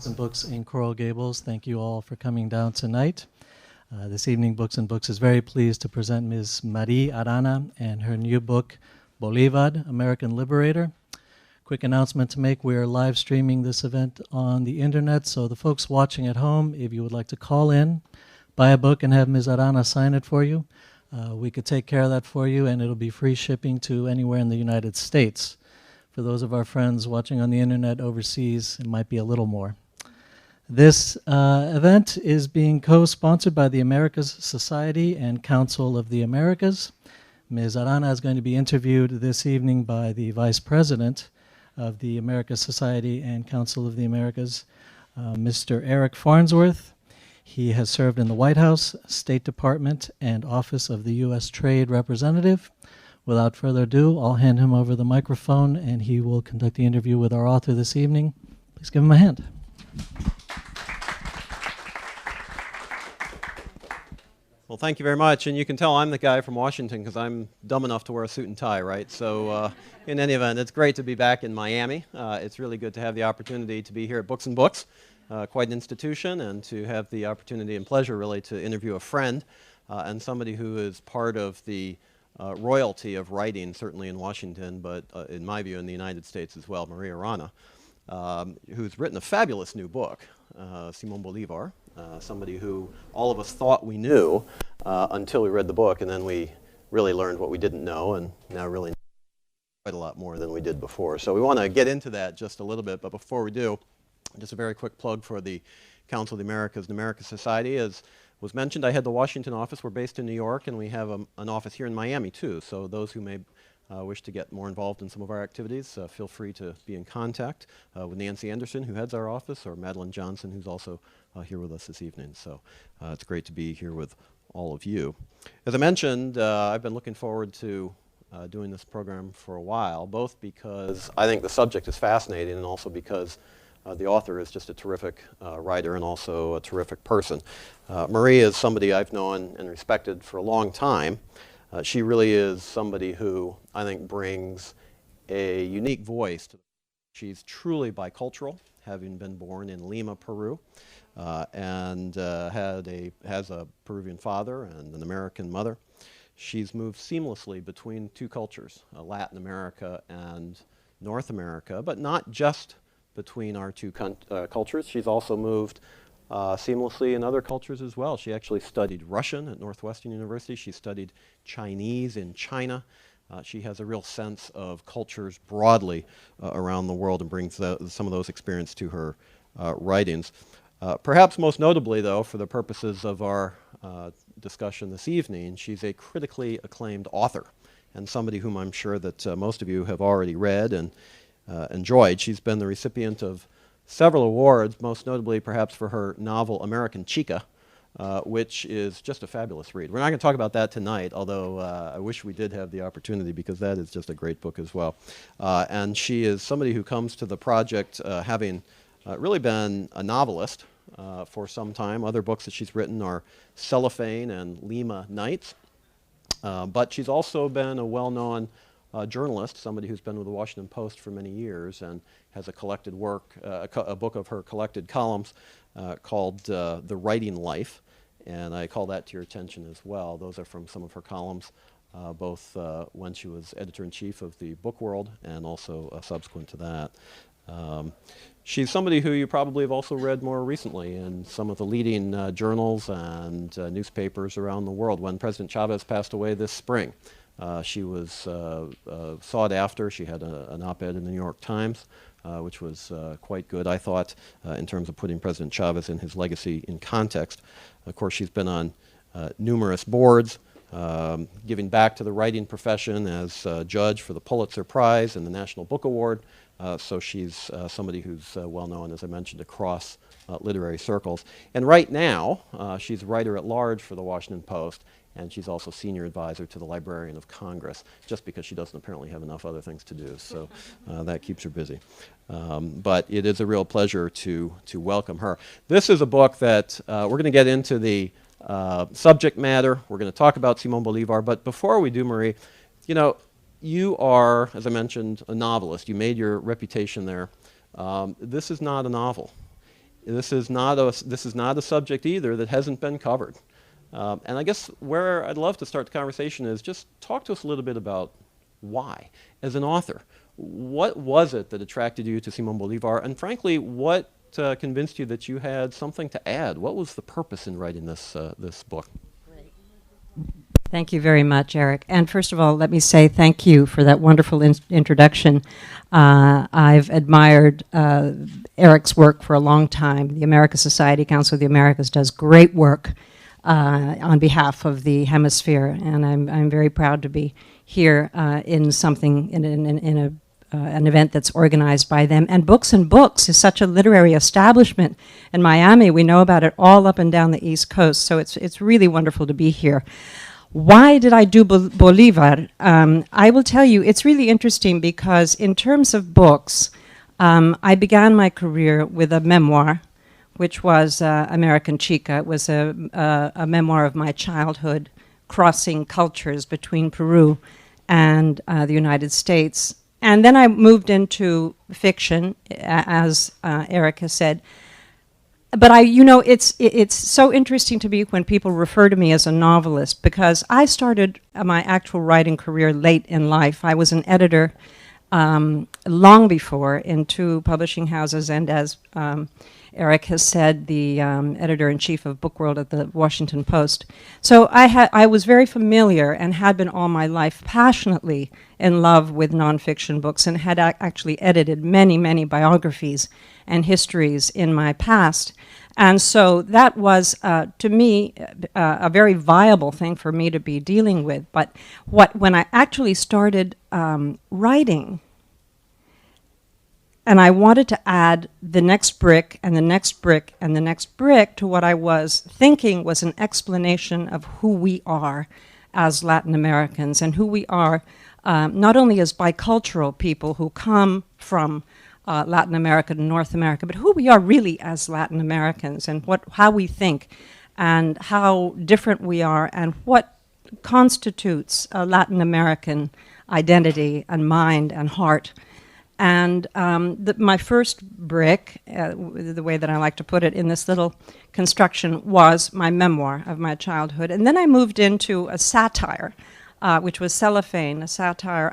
and Books in Coral Gables. Thank you all for coming down tonight. This evening, Books and Books is very pleased to present Ms. Marie Arana and her new book, Bolivar, American Liberator. Quick announcement to make, we are live streaming this event on the internet, so the folks watching at home, if you would like to call in, buy a book and have Ms. Arana sign it for you, we could take care of that for you, and it'll be free shipping to anywhere in the United States. For those of our friends watching on the internet overseas, it might be a little more. This event is being co-sponsored by the Americas Society and Council of the Americas. Ms. Arana is going to be interviewed this evening by the Vice President of the Americas Society and Council of the Americas, Mr. Eric Farnsworth. He has served in the White House, State Department, and Office of the U.S. Trade Representative. Without further ado, I'll hand him over the microphone, and he will conduct the interview with our author this evening. Please give him a hand. Well, thank you very much. And you can tell I'm the guy from Washington because I'm dumb enough to wear a suit and tie, right? So in any event, it's great to be back in Miami. It's really good to have the opportunity to be here at Books and Books, quite an institution, and to have the opportunity and pleasure, really, to interview a friend and somebody who is part of the royalty of writing, certainly in Washington, but in my view in the United States as well, Marie Arana, who's written a fabulous new book, Simón Bolívar, somebody who all of us thought we knew until we read the book, and then we really learned what we didn't know, and now really know quite a lot more than we did before. So we want to get into that just a little bit, but before we do, just a very quick plug for the Council of the Americas and Americas Society. As was mentioned, I head the Washington office. We're based in New York, and we have an office here in Miami, too. So those who may wish to get more involved in some of our activities, feel free to be in contact with Nancy Anderson, who heads our office, or Madeline Johnson, who's also here with us this evening. So it's great to be here with all of you. As I mentioned, I've been looking forward to doing this program for a while, both because I think the subject is fascinating and also because the author is just a terrific writer and also a terrific person. Marie is somebody I've known and respected for a long time. She really is somebody who I think brings a unique voice. She's truly bicultural, having been born in Lima, Peru, and has a Peruvian father and an American mother. She's moved seamlessly between two cultures, Latin America and North America, but not just between our two cultures. She's also moved seamlessly in other cultures as well. She actually studied Russian at Northwestern University. She studied Chinese in China. She has a real sense of cultures broadly around the world and brings some of those experiences to her writings. Perhaps most notably, though, for the purposes of our discussion this evening, she's a critically acclaimed author and somebody whom I'm sure that most of you have already read and enjoyed. She's been the recipient of several awards, most notably perhaps for her novel American Chica, which is just a fabulous read. We're not going to talk about that tonight, although I wish we did have the opportunity because that is just a great book as well. And she is somebody who comes to the project having really been a novelist for some time. Other books that she's written are Cellophane and Lima Knights. But she's also been a well-known journalist, somebody who's been with the Washington Post for many years and has a collected work, a book of her collected columns called The Writing Life, and I call that to your attention as well. Those are from some of her columns, both when she was editor-in-chief of the Book World and also subsequent to that. She's somebody who you probably have also read more recently in some of the leading journals and newspapers around the world. When President Chavez passed away this spring, she was sought after. She had an op-ed in the New York Times, which was quite good, I thought, in terms of putting President Chavez and his legacy in context. Of course, she's been on numerous boards, giving back to the writing profession as judge for the Pulitzer Prize and the National Book Award. So she's somebody who's well known, as I mentioned, across literary circles. And right now, she's a writer at large for the Washington Post, and she's also senior advisor to the Librarian of Congress, just because she doesn't apparently have enough other things to do. So that keeps her busy. But it is a real pleasure to welcome her. This is a book that we're going to get into the subject matter. We're going to talk about Simón Bolívar. But before we do, Marie, you know, you are, as I mentioned, a novelist. You made your reputation there. This is not a novel. this is not a subject either that hasn't been covered. And I guess where I'd love to start the conversation is just talk to us a little bit about why, as an author. What was it that attracted you to Simón Bolívar? And frankly, what convinced you that you had something to add? What was the purpose in writing this book? Thank you very much, Eric. And first of all, let me say thank you for that wonderful introduction. I've admired Eric's work for a long time. The American Society Council of the Americas does great work on behalf of the hemisphere, and I'm very proud to be here in an event that's organized by them. And Books and Books is such a literary establishment in Miami. We know about it all up and down the East Coast, so it's really wonderful to be here. Why did I do Bolivar? I will tell you, it's really interesting because in terms of books, I began my career with a memoir, which was American Chica. It was a memoir of my childhood, crossing cultures between Peru and the United States. And then I moved into fiction, as Eric has said. But it's so interesting to me when people refer to me as a novelist, because I started my actual writing career late in life. I was an editor long before in 2 publishing houses, and as Eric has said, the editor-in-chief of Book World at the Washington Post. So I was very familiar and had been all my life passionately in love with nonfiction books, and had actually edited many, many biographies and histories in my past. And so that was, to me, a very viable thing for me to be dealing with. But when I actually started writing, and I wanted to add the next brick and the next brick and the next brick to what I was thinking was an explanation of who we are as Latin Americans, and who we are not only as bicultural people who come from Latin America to North America, but who we are really as Latin Americans, and how we think, and how different we are, and what constitutes a Latin American identity and mind and heart. And my first brick, the way that I like to put it in this little construction, was my memoir of my childhood. And then I moved into a satire, which was Cellophane, a satire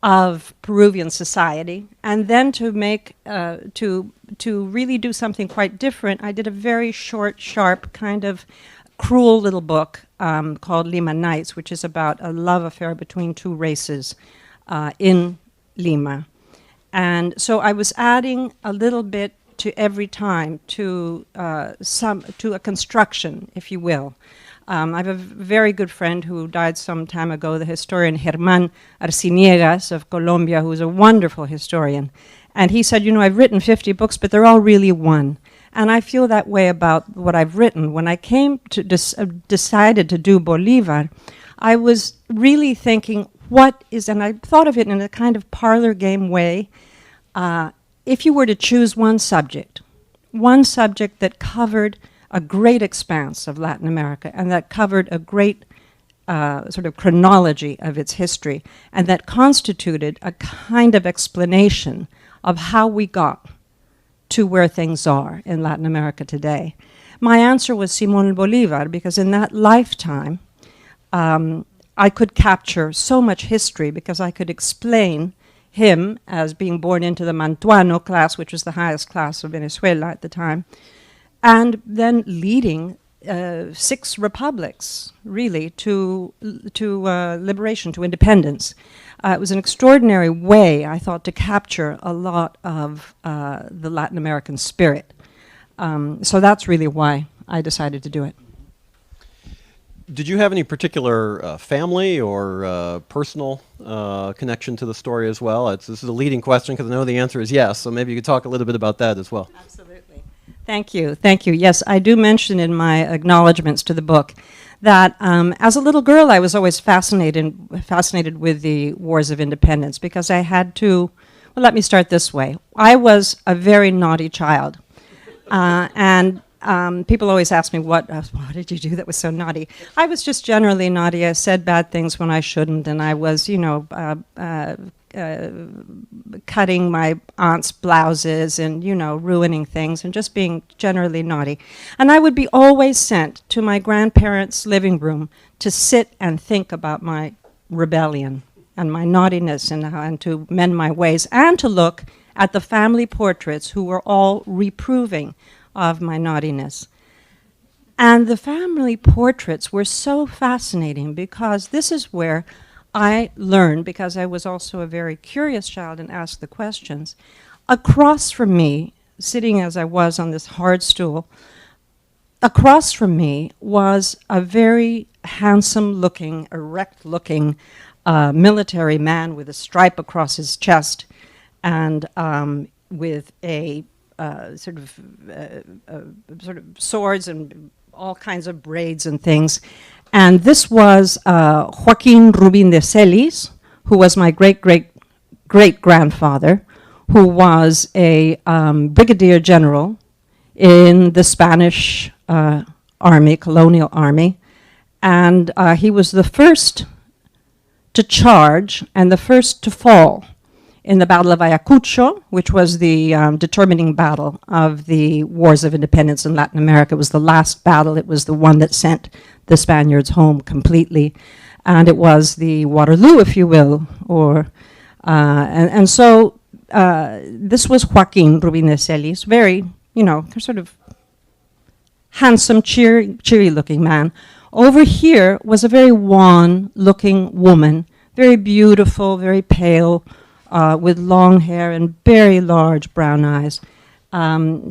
of Peruvian society. And then to make, to really do something quite different, I did a very short, sharp, kind of cruel little book called Lima Knights, which is about a love affair between 2 races in Lima. And so I was adding a little bit to every time, to a construction, if you will. I have a very good friend who died some time ago, the historian Germán Arciniegas of Colombia, who is a wonderful historian. And he said, I've written 50 books, but they're all really one. And I feel that way about what I've written. When I came to decided to do Bolivar, I was really thinking, and I thought of it in a kind of parlor game way, if you were to choose one subject that covered a great expanse of Latin America, and that covered a great sort of chronology of its history, and that constituted a kind of explanation of how we got to where things are in Latin America today. My answer was Simón Bolívar, because in that lifetime, I could capture so much history, because I could explain him as being born into the Mantuano class, which was the highest class of Venezuela at the time, and then leading 6 republics, really, to liberation, to independence. It was an extraordinary way, I thought, to capture a lot of the Latin American spirit. So that's really why I decided to do it. Did you have any particular family or personal connection to the story as well? This is a leading question because I know the answer is yes, so maybe you could talk a little bit about that as well. Absolutely. Thank you. Yes, I do mention in my acknowledgments to the book that as a little girl I was always fascinated with the wars of independence, because I had to, well, let me start this way. I was a very naughty child, and people always ask me, what did you do that was so naughty? I was just generally naughty. I said bad things when I shouldn't, and I was, cutting my aunt's blouses and, ruining things and just being generally naughty. And I would be always sent to my grandparents' living room to sit and think about my rebellion and my naughtiness and to mend my ways and to look at the family portraits who were all reproving of my naughtiness. And the family portraits were so fascinating because this is where I learned, because I was also a very curious child and asked the questions. Across from me, sitting as I was on this hard stool, across from me was a very handsome-looking, erect-looking military man with a stripe across his chest and with a sort of swords and all kinds of braids and things. And this was Joaquin Rubin de Celis, who was my great-great-great-grandfather, who was a brigadier general in the Spanish army, colonial army. And he was the first to charge and the first to fall in the Battle of Ayacucho, which was the determining battle of the wars of independence in Latin America. It was the last battle. It was the one that sent the Spaniards home completely. And it was the Waterloo, if you will. So this was Joaquin Rubin de Celis, very, sort of handsome, cheery-looking man. Over here was a very wan-looking woman, very beautiful, very pale, with long hair and very large brown eyes,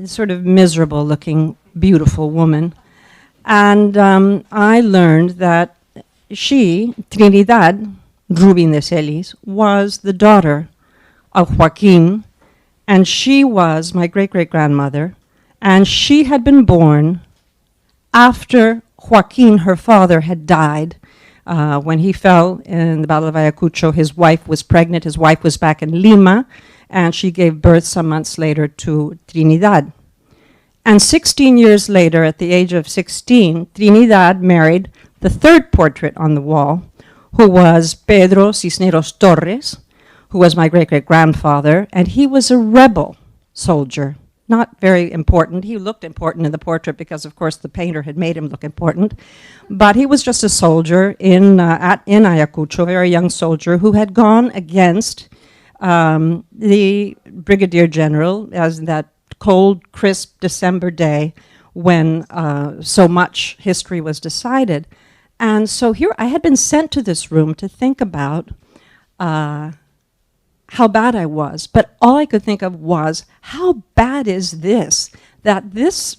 sort of miserable-looking, beautiful woman. And I learned that she, Trinidad Rubin de Celis, was the daughter of Joaquin, and she was my great-great-grandmother, and she had been born after Joaquin, her father, had died. When he fell in the Battle of Ayacucho, his wife was pregnant. His wife was back in Lima, and she gave birth some months later to Trinidad. And 16 years later, at the age of 16, Trinidad married the third portrait on the wall, who was Pedro Cisneros Torres, who was my great-great-grandfather, and he was a rebel soldier. Not very important. He looked important in the portrait because, of course, the painter had made him look important. But he was just a soldier in Ayacucho, a very young soldier who had gone against the brigadier general as that cold, crisp December day when so much history was decided. And so here I had been sent to this room to think about how bad I was, but all I could think of was, how bad is this? That this,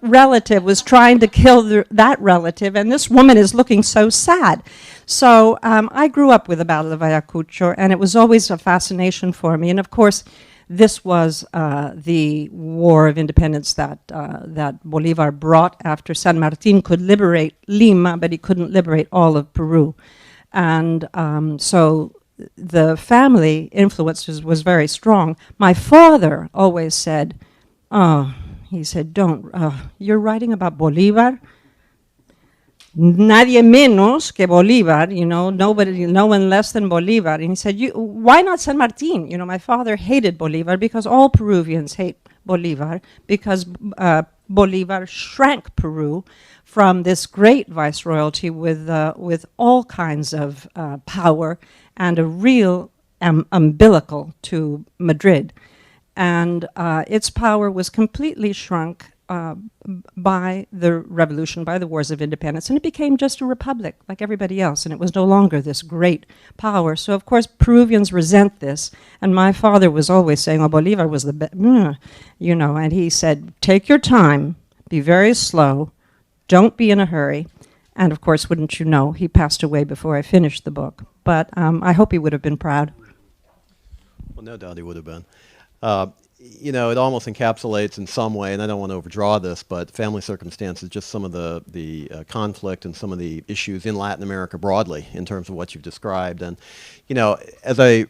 relative was trying to kill that relative, and this woman is looking so sad. So I grew up with the Battle of Ayacucho, and it was always a fascination for me. And of course, this was the War of Independence that Bolivar brought after San Martin could liberate Lima, but he couldn't liberate all of Peru. And so the family influence was very strong. My father always said, he said, you're writing about Bolivar? Nadie menos que Bolivar, nobody, no one less than Bolivar. And he said, why not San Martin? My father hated Bolivar because all Peruvians hate Bolivar, because Bolivar shrank Peru from this great viceroyalty with all kinds of power and a real umbilical to Madrid. And its power was completely shrunk by the revolution, by the wars of independence, and it became just a republic like everybody else, and it was no longer this great power. So, of course, Peruvians resent this, and my father was always saying, Bolivar was the best, and he said, take your time, be very slow, don't be in a hurry. And, of course, wouldn't you know, he passed away before I finished the book. But I hope he would have been proud. Well, no doubt he would have been. It almost encapsulates in some way, and I don't want to overdraw this, but family circumstances, just some of the conflict and some of the issues in Latin America broadly in terms of what you've described. And, as I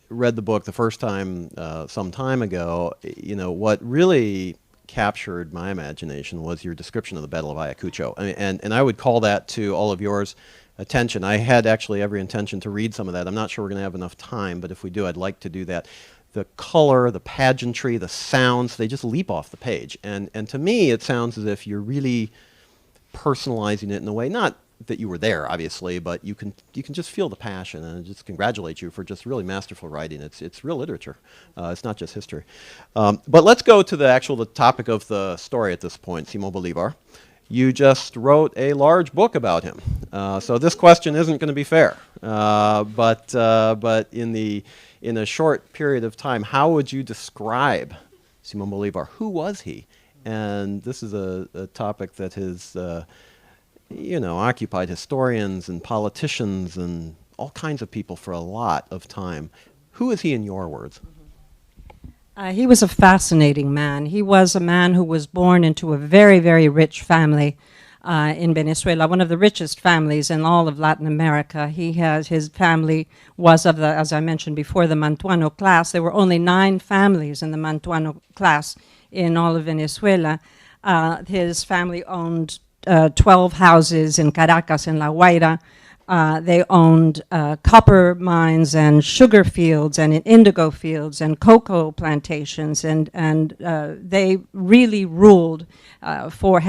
read the book the first time some time ago, what really captured my imagination was your description of the Battle of Ayacucho. And I would call that to all of yours attention. I had actually every intention to read some of that. I'm not sure we're going to have enough time, but if we do, I'd like to do that. The color, the pageantry, the sounds, they just leap off the page. And to me, it sounds as if you're really personalizing it in a way, not that you were there, obviously, but you can just feel the passion, and I just congratulate you for just really masterful writing. It's real literature. It's not just history. But let's go to the topic of the story at this point, Simón Bolívar. You just wrote a large book about him, so this question isn't going to be fair. But in a short period of time, how would you describe Simón Bolívar? Who was he? And this is a topic that has occupied historians and politicians and all kinds of people for a lot of time. Who is he in your words? He was a fascinating man. He was a man who was born into a very, very rich family in Venezuela, one of the richest families in all of Latin America. His family was of as I mentioned before, the Mantuano class. There were only 9 families in the Mantuano class in all of Venezuela. His family owned 12 houses in Caracas and La Guaira. They owned copper mines and sugar fields and indigo fields and cocoa plantations, and they really ruled for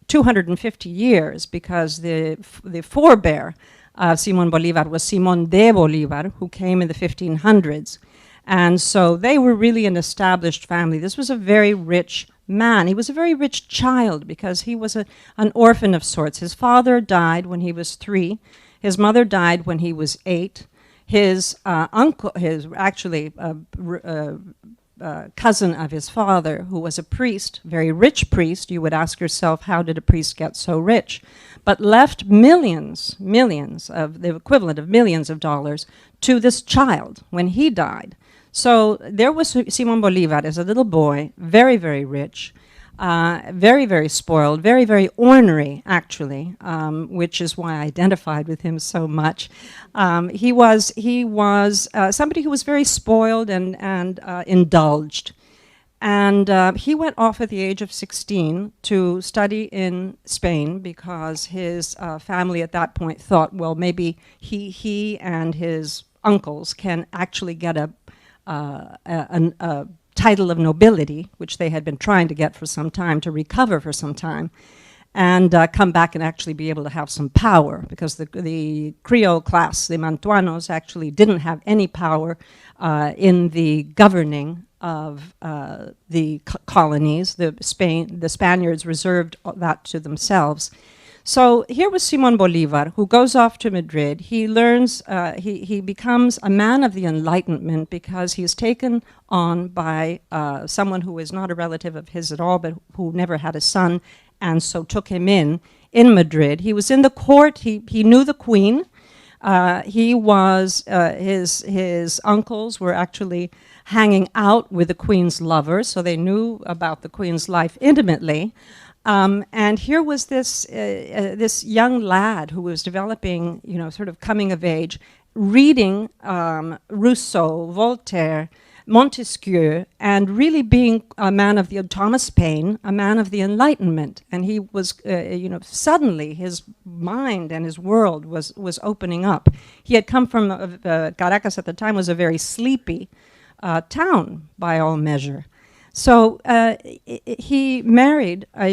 250 years, because the forebear of Simón Bolívar was Simón de Bolívar, who came in the 1500s. And so they were really an established family. This was a very rich man. He was a very rich child because he was an orphan of sorts. His father died when he was 3. His mother died when he was 8. His uncle, cousin of his father, who was a priest, very rich priest. You would ask yourself, how did a priest get so rich? But left millions of the equivalent of millions of dollars to this child when he died. So there was Simón Bolívar as a little boy, very, very rich, very, very spoiled, very, very ornery, actually, which is why I identified with him so much. He was somebody who was very spoiled and indulged. And he went off at the age of 16 to study in Spain because his family at that point thought, well, maybe he and his uncles can actually get a title of nobility, which they had been trying to get for some time, to recover for some time, and come back and actually be able to have some power, because the Creole class, the Mantuanos, actually didn't have any power in the governing of the colonies. The Spaniards reserved that to themselves. So here was Simón Bolívar, who goes off to Madrid. He learns, he becomes a man of the Enlightenment because he is taken on by someone who is not a relative of his at all, but who never had a son, and so took him in Madrid. He was in the court. He knew the queen. His uncles were actually hanging out with the queen's lover, so they knew about the queen's life intimately. And here was this young lad who was developing, sort of coming of age, reading Rousseau, Voltaire, Montesquieu, and really being a man of Thomas Paine, a man of the Enlightenment. And he was, suddenly his mind and his world was opening up. He had come from Caracas at the time was a very sleepy town by all measure. So he married at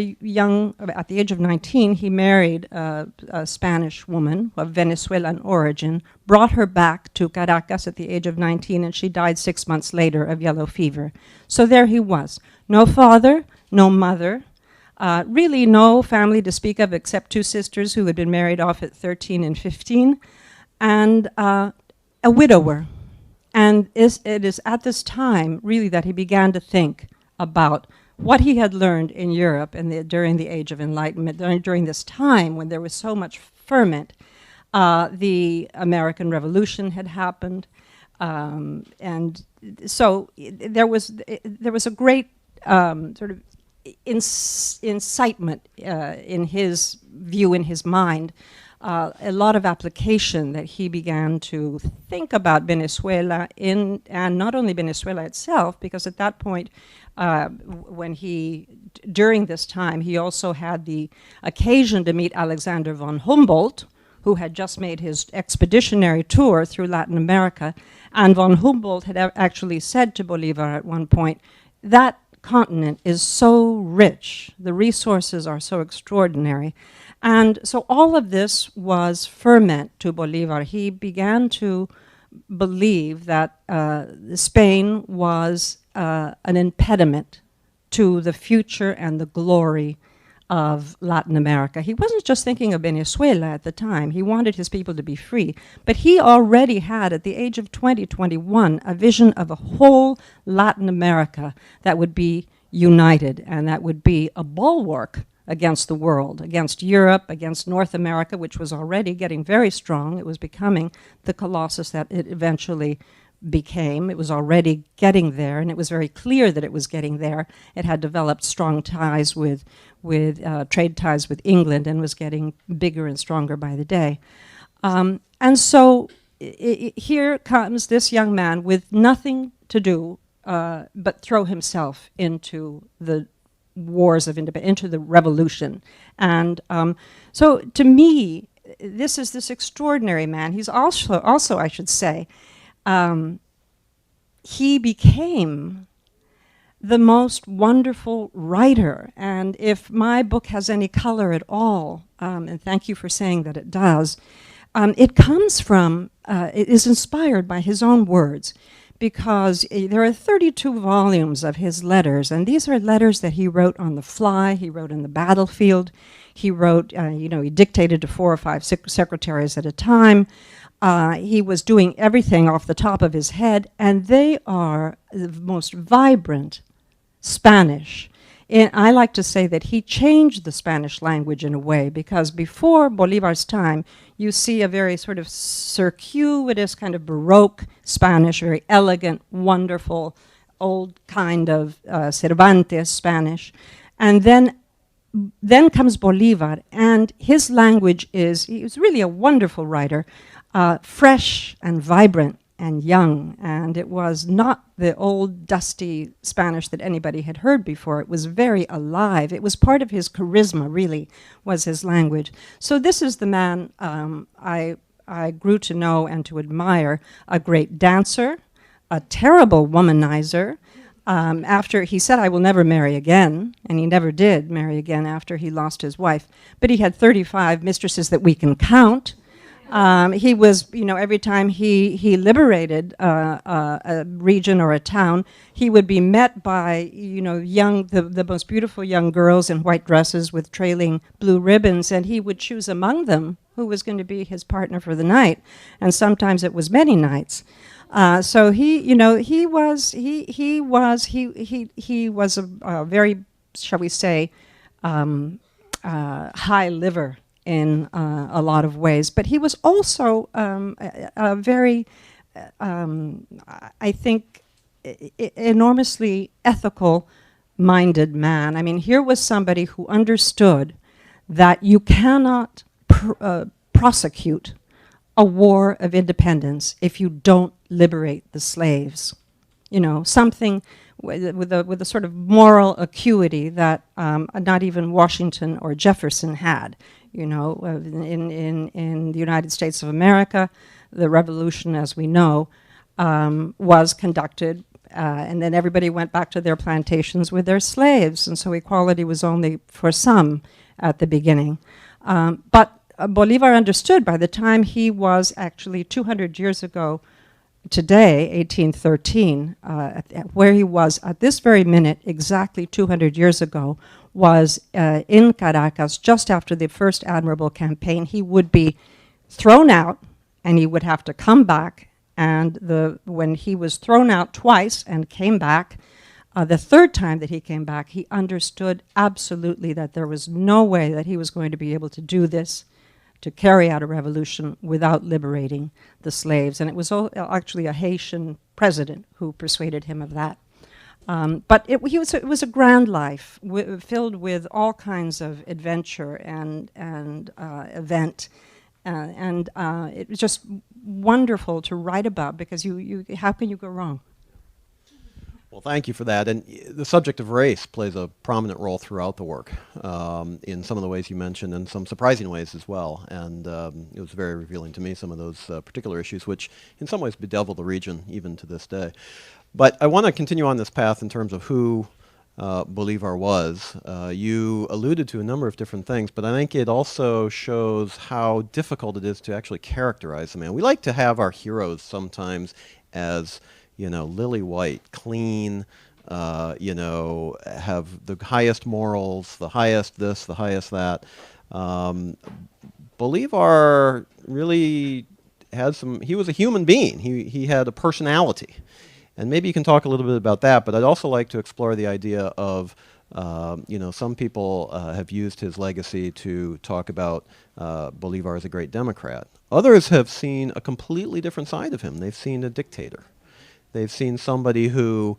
the age of 19, he married a Spanish woman of Venezuelan origin, brought her back to Caracas at the age of 19, and she died 6 months later of yellow fever. So there he was. No father, no mother, really no family to speak of except 2 sisters who had been married off at 13 and 15, and a widower. And it is at this time, really, that he began to think about what he had learned in Europe during the Age of Enlightenment, during this time when there was so much ferment. The American Revolution had happened, and so there was a great sort of incitement in his view, in his mind, a lot of application that he began to think about Venezuela and not only Venezuela itself, because at that point, during this time, he also had the occasion to meet Alexander von Humboldt, who had just made his expeditionary tour through Latin America. And von Humboldt had actually said to Bolivar at one point, that continent is so rich, the resources are so extraordinary. And so all of this was ferment to Bolivar. He began to believe that Spain was an impediment to the future and the glory of Latin America. He wasn't just thinking of Venezuela at the time. He wanted his people to be free. But he already had, at the age of 20, 21, a vision of a whole Latin America that would be united and that would be a bulwark against the world, against Europe, against North America, which was already getting very strong. It was becoming the colossus that it eventually became. It was already getting there, and it was very clear that it was getting there. It had developed strong ties with trade ties with England and was getting bigger and stronger by the day. And so here comes this young man with nothing to do but throw himself into the wars of independence, into the revolution. And so to me, this is this extraordinary man. He's also I should say, he became the most wonderful writer. And if my book has any color at all, and thank you for saying that it does, it comes from, it is inspired by his own words, because there are 32 volumes of his letters, and these are letters that he wrote on the fly, he wrote in the battlefield, he wrote, he dictated to 4 or 5 secretaries at a time. He was doing everything off the top of his head, and they are the most vibrant Spanish. And I like to say that he changed the Spanish language in a way, because before Bolivar's time, you see a very sort of circuitous kind of Baroque Spanish, very elegant, wonderful, old kind of Cervantes Spanish. And then comes Bolivar, and his language he was really a wonderful writer, fresh and vibrant and young, and it was not the old dusty Spanish that anybody had heard before. It was very alive. It was part of his charisma, really, was his language. So this is the man I grew to know and to admire, a great dancer, a terrible womanizer. After he said, I will never marry again, and he never did marry again after he lost his wife, but he had 35 mistresses that we can count. He was, every time he liberated a region or a town, he would be met by, the most beautiful young girls in white dresses with trailing blue ribbons, and he would choose among them who was going to be his partner for the night, and sometimes it was many nights. So he was a very, shall we say, high liver in a lot of ways, but he was also a very, I think, enormously ethical-minded man. I mean, here was somebody who understood that you cannot prosecute a war of independence if you don't liberate the slaves. Something with a sort of moral acuity that not even Washington or Jefferson had. In the United States of America, the revolution, as we know, was conducted, and then everybody went back to their plantations with their slaves, and so equality was only for some at the beginning. But Bolivar understood by the time he was actually 200 years ago today, 1813, where he was at this very minute, exactly 200 years ago, was in Caracas just after the first admirable campaign. He would be thrown out, and he would have to come back, and when he was thrown out twice and came back, the third time that he came back, he understood absolutely that there was no way that he was going to be able to do this, to carry out a revolution without liberating the slaves. And it was actually a Haitian president who persuaded him of that. But it was a grand life filled with all kinds of adventure and event. It was just wonderful to write about, because how can you go wrong? Well, thank you for that. And the subject of race plays a prominent role throughout the work, in some of the ways you mentioned, and some surprising ways as well. And it was very revealing to me, some of those particular issues, which in some ways bedevil the region even to this day. But I want to continue on this path in terms of who Bolivar was. You alluded to a number of different things, but I think it also shows how difficult it is to actually characterize the man. We like to have our heroes sometimes as, lily white, clean, have the highest morals, the highest this, the highest that. Bolivar really had he was a human being. He had a personality. And maybe you can talk a little bit about that, but I'd also like to explore the idea of, some people have used his legacy to talk about Bolivar as a great Democrat. Others have seen a completely different side of him. They've seen a dictator. They've seen somebody who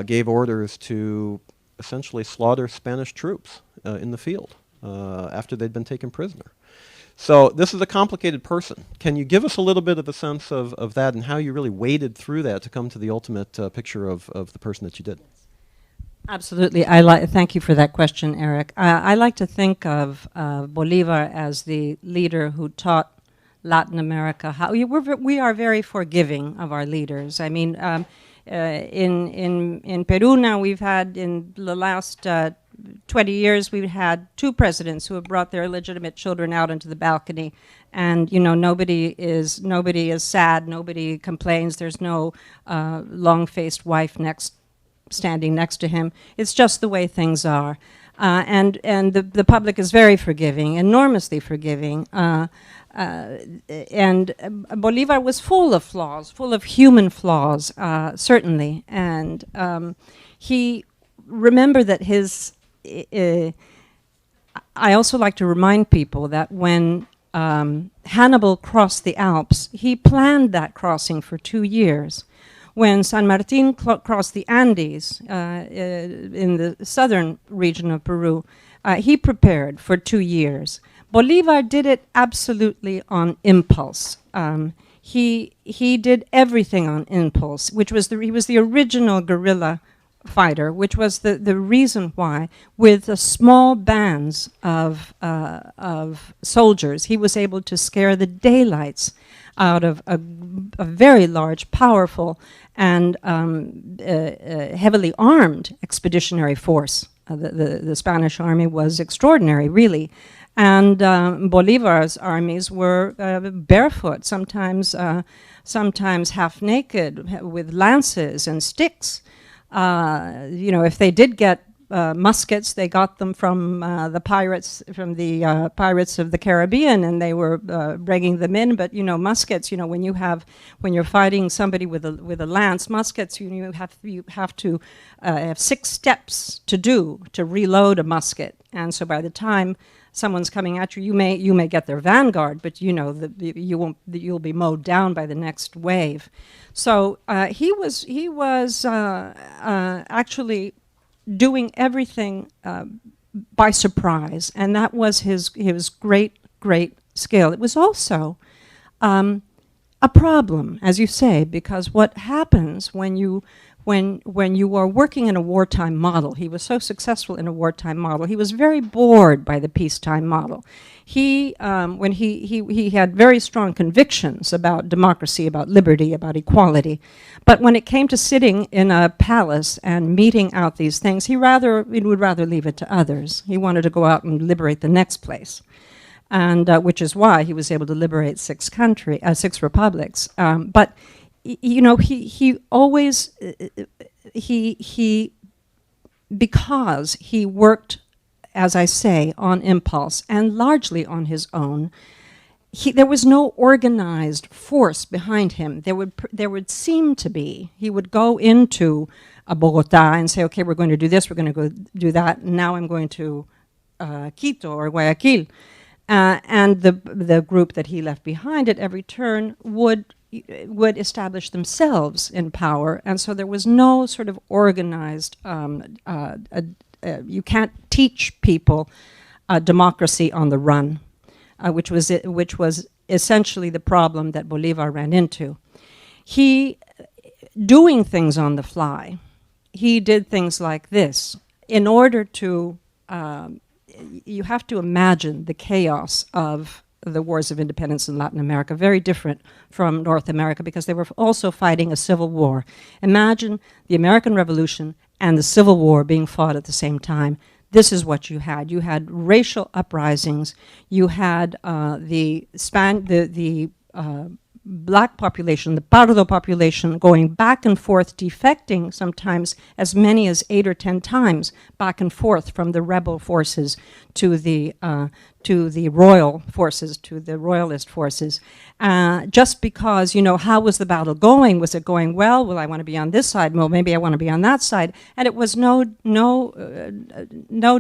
gave orders to essentially slaughter Spanish troops in the field after they'd been taken prisoner. So this is a complicated person. Can you give us a little bit of a sense of that and how you really waded through that to come to the ultimate picture of the person that you did? Absolutely. Thank you for that question, Eric. I like to think of Bolivar as the leader who taught Latin America how we are very forgiving of our leaders. I mean, in Peru now, we've had in the last 20 years, we've had 2 presidents who have brought their illegitimate children out into the balcony, and nobody is sad, nobody complains. There's no long-faced wife standing next to him. It's just the way things are, and the public is very forgiving, enormously forgiving. And Bolivar was full of flaws, full of human flaws, certainly, and he remember that I also like to remind people that when Hannibal crossed the Alps, he planned that crossing for 2 years. When San Martin crossed the Andes in the southern region of Peru, he prepared for 2 years. Bolivar did it absolutely on impulse. He did everything on impulse, which was he was the original guerrilla fighter, which was the reason why, with small bands of soldiers, he was able to scare the daylights out of a very large, powerful, and heavily armed expeditionary force. The Spanish army was extraordinary, really. And Bolivar's armies were barefoot, sometimes half naked, with lances and sticks. If they did get muskets, they got them from the pirates of the Caribbean, and they were bringing them in. But muskets, when you're fighting somebody with a lance, muskets, you have to have 6 steps to reload a musket. And so by the time someone's coming at you, you may get their vanguard, but you'll be mowed down by the next wave. So he was actually doing everything by surprise, and that was his great skill. It was also a problem, as you say, because what happens when you are working in a wartime model, he was so successful in a wartime model, he was very bored by the peacetime model. He had very strong convictions about democracy, about liberty, about equality, but when it came to sitting in a palace and meeting out these things, he would rather leave it to others. He wanted to go out and liberate the next place, and which is why he was able to liberate 6 republics. But he always, because he worked, as I say, on impulse and largely on his own, there was no organized force behind him. There would seem to be. He would go into Bogota and say, okay, we're going to do this, we're going to go do that, and now I'm going to Quito or Guayaquil. And the group that he left behind at every turn would establish themselves in power, and so there was no sort of organized. You can't teach people democracy on the run, which was essentially the problem that Bolivar ran into. He, doing things on the fly, he did things like this. In order to, you have to imagine the chaos of the wars of independence in Latin America, very different from North America because they were also fighting a civil war. Imagine the American Revolution and the Civil War being fought at the same time. This is what you had. You had racial uprisings. You had the black population, the Pardo population, going back and forth, defecting sometimes as many as 8 or 10 times back and forth from the rebel forces to the royal forces, to the royalist forces. Just because, you know, how was the battle going? Was it going well? Well, I want to be on this side. Well, maybe I want to be on that side. And it was no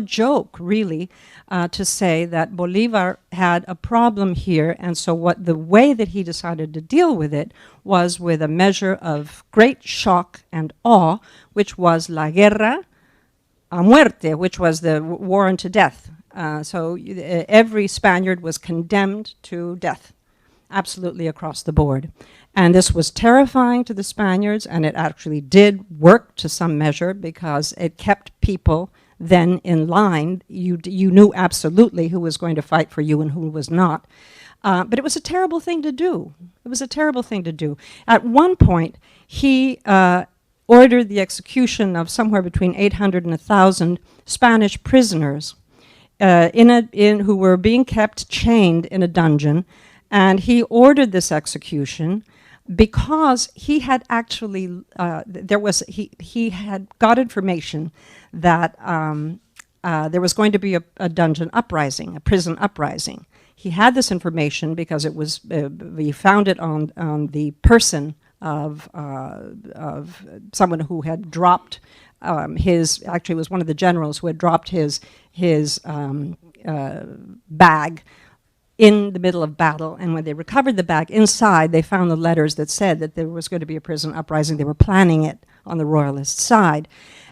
joke, really, to say that Bolivar had a problem here. And so the way that he decided to deal with it was with a measure of great shock and awe, which was la guerra a muerte, which was the war unto death. So every Spaniard was condemned to death, absolutely across the board. And this was terrifying to the Spaniards, and it actually did work to some measure because it kept people then in line. You knew absolutely who was going to fight for you and who was not. But it was a terrible thing to do. It was a terrible thing to do. At one point, he ordered the execution of somewhere between 800 and 1,000 Spanish prisoners who were being kept chained in a dungeon, and he ordered this execution because he had actually he had got information that there was going to be a dungeon uprising, a prison uprising. He had this information because it was we found it on the person of someone who had dropped actually it was one of the generals who had dropped his bag in the middle of battle, and when they recovered the bag, inside they found the letters that said that there was going to be a prison uprising. They were planning it on the royalist side.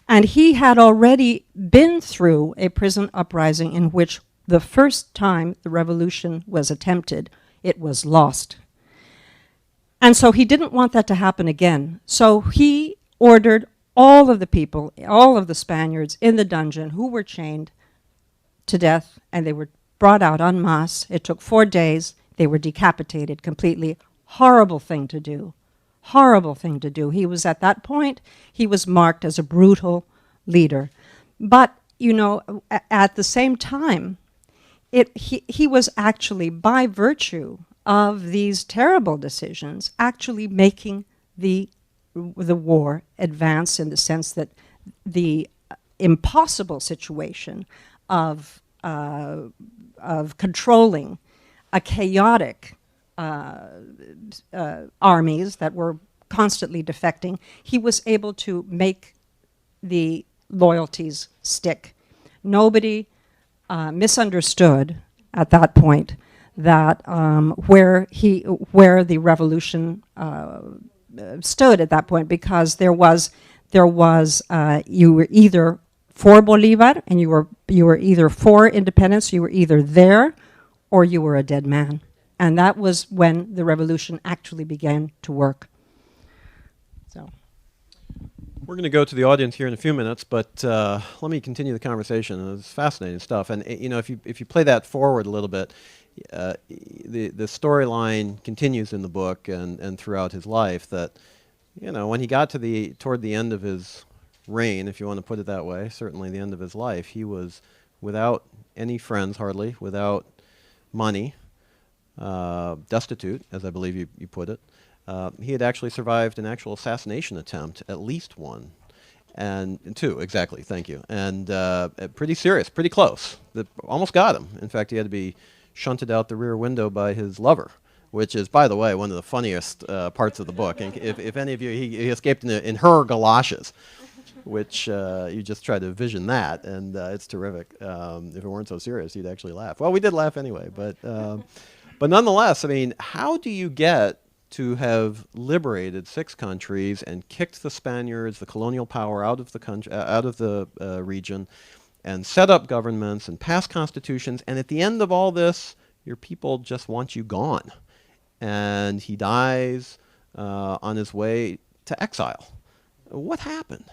And he had already been through a prison uprising in which the first time the revolution was attempted, it was lost. And so he didn't want that to happen again. So he ordered all of the people, all of the Spaniards in the dungeon who were chained to death, and they were brought out en masse. It took 4 days. They were decapitated completely. Horrible thing to do. Horrible thing to do. He was, at that point, he was marked as a brutal leader. But, you know, at the same time, he was actually, by virtue of these terrible decisions, actually making the war advance, in the sense that the impossible situation of controlling a chaotic armies that were constantly defecting, he was able to make the loyalties stick. Nobody misunderstood at that point that where the revolution stood at that point, because there was you were either for Bolivar and you were either for independence, you were either there or you were a dead man. And that was when the revolution actually began to work. So we're going to go to the audience here in a few minutes, but let me continue the conversation. It's fascinating stuff. And you know, if you play that forward a little bit, the storyline continues in the book and throughout his life, that, you know, when he got to toward the end of his reign, if you want to put it that way, certainly the end of his life, he was without any friends, hardly, without money, destitute, as I believe you put it. He had actually survived an actual assassination attempt, at least one, and two, exactly, thank you, and pretty serious, pretty close, that almost got him. In fact, he had to be shunted out the rear window by his lover, which is, by the way, one of the funniest parts of the book. And if any of you, he escaped in her galoshes, which you just try to vision that, and it's terrific. If it weren't so serious, you'd actually laugh. Well, we did laugh anyway, but nonetheless, I mean, how do you get to have liberated 6 countries and kicked the Spaniards, the colonial power, out of the country, out of the region, and set up governments and pass constitutions, and at the end of all this, your people just want you gone? and he dies on his way to exile. What happened?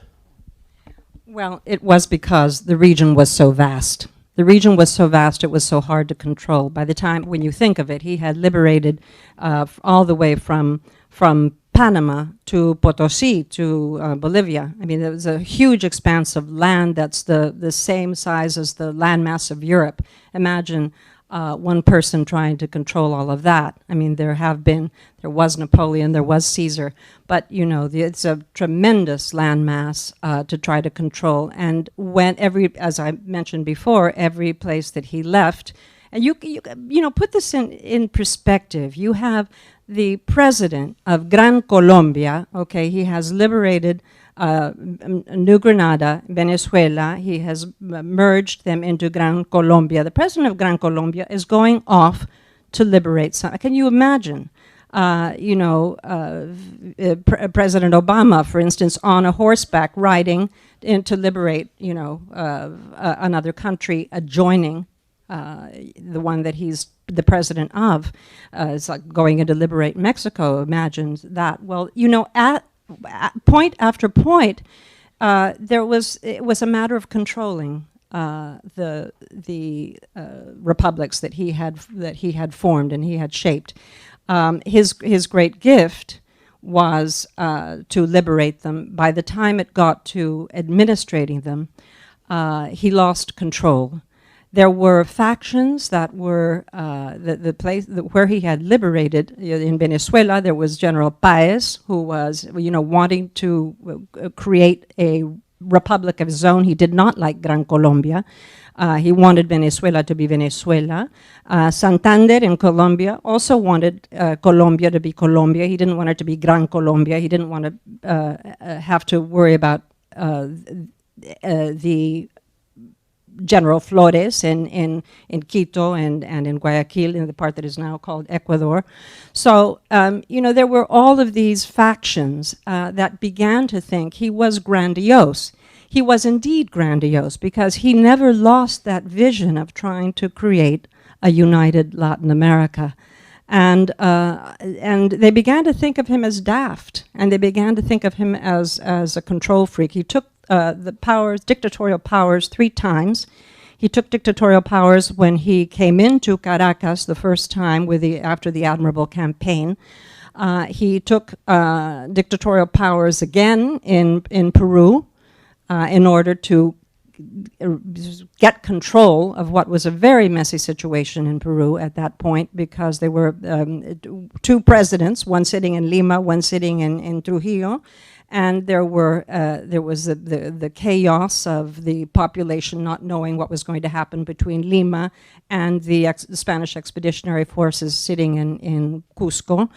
Well, it was because the region was so vast. The region was so vast, it was so hard to control. By the time, when you think of it, he had liberated all the way from Panama to Potosi to Bolivia. I mean, there was a huge expanse of land that's the same size as the landmass of Europe. Imagine one person trying to control all of that. I mean, there was Napoleon, there was Caesar, but you know, it's a tremendous landmass to try to control. And when as I mentioned before, every place that he left, and you know, put this in perspective. You have the president of Gran Colombia. Okay, he has liberated New Granada, Venezuela. He has merged them into Gran Colombia. The president of Gran Colombia is going off to liberate some. Can you imagine? You know, President Obama, for instance, on a horseback riding in to liberate, you know, another country adjoining the one that he's the president of. It's like going in to liberate Mexico. Imagine that. Well, you know, at point after point, it was a matter of controlling the republics that he had formed and he had shaped. His great gift was to liberate them. By the time it got to administrating them, he lost control. There were factions that were the place where he had liberated. In Venezuela, there was General Paez, who was, you know, wanting to create a republic of his own. He did not like Gran Colombia. He wanted Venezuela to be Venezuela. Santander in Colombia also wanted Colombia to be Colombia. He didn't want it to be Gran Colombia. He didn't want to have to worry about the General Flores in Quito and in Guayaquil, in the part that is now called Ecuador. So, you know, there were all of these factions that began to think he was grandiose. He was indeed grandiose because he never lost that vision of trying to create a united Latin America. And they began to think of him as daft, and they began to think of him as a control freak. He took the dictatorial powers 3 times. He took dictatorial powers when he came into Caracas the first time after the Admirable Campaign. He took dictatorial powers again in Peru in order to get control of what was a very messy situation in Peru at that point, because there were 2 presidents, one sitting in Lima, one sitting in Trujillo, and there was the chaos of the population not knowing what was going to happen between Lima and the Spanish expeditionary forces sitting in Cusco.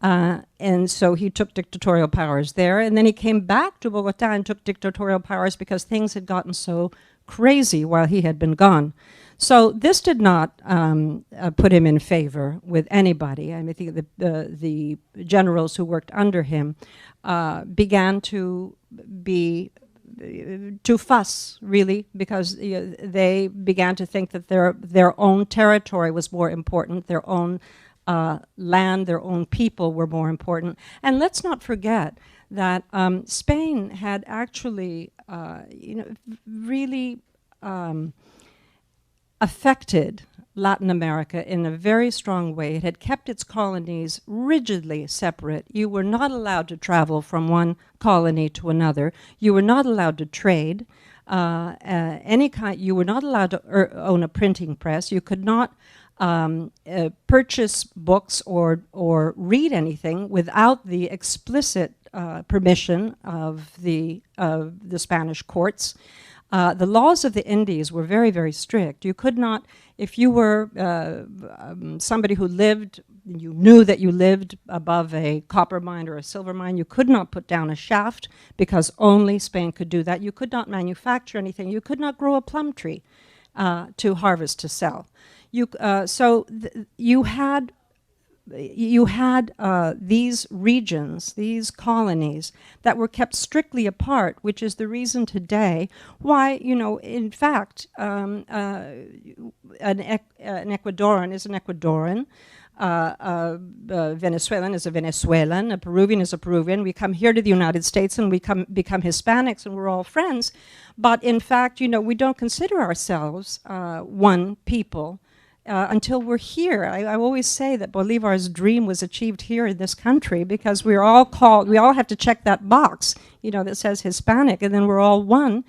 And so he took dictatorial powers there, and then he came back to Bogota and took dictatorial powers because things had gotten so crazy while he had been gone. So this did not put him in favor with anybody. I mean, I think the generals who worked under him began to fuss, really, because they began to think that their own territory was more important, their own land, their own people were more important. And let's not forget that Spain had actually, really affected Latin America in a very strong way. It had kept its colonies rigidly separate. You were not allowed to travel from one colony to another. You were not allowed to trade you were not allowed to own a printing press. You could not purchase books or read anything without the explicit permission of the Spanish courts. The laws of the Indies were very, very strict. You could not, if you were somebody who lived, you knew that you lived above a copper mine or a silver mine, you could not put down a shaft because only Spain could do that. You could not manufacture anything. You could not grow a plum tree to harvest to sell. You had these regions, these colonies that were kept strictly apart, which is the reason today why, in fact, an Ecuadorian is an Ecuadorian. Venezuelan is a Venezuelan, a Peruvian is a Peruvian. We come here to the United States and we become Hispanics and we're all friends. But in fact, we don't consider ourselves one people until we're here. I always say that Bolivar's dream was achieved here in this country because we all have to check that box, that says Hispanic, and then we're all one,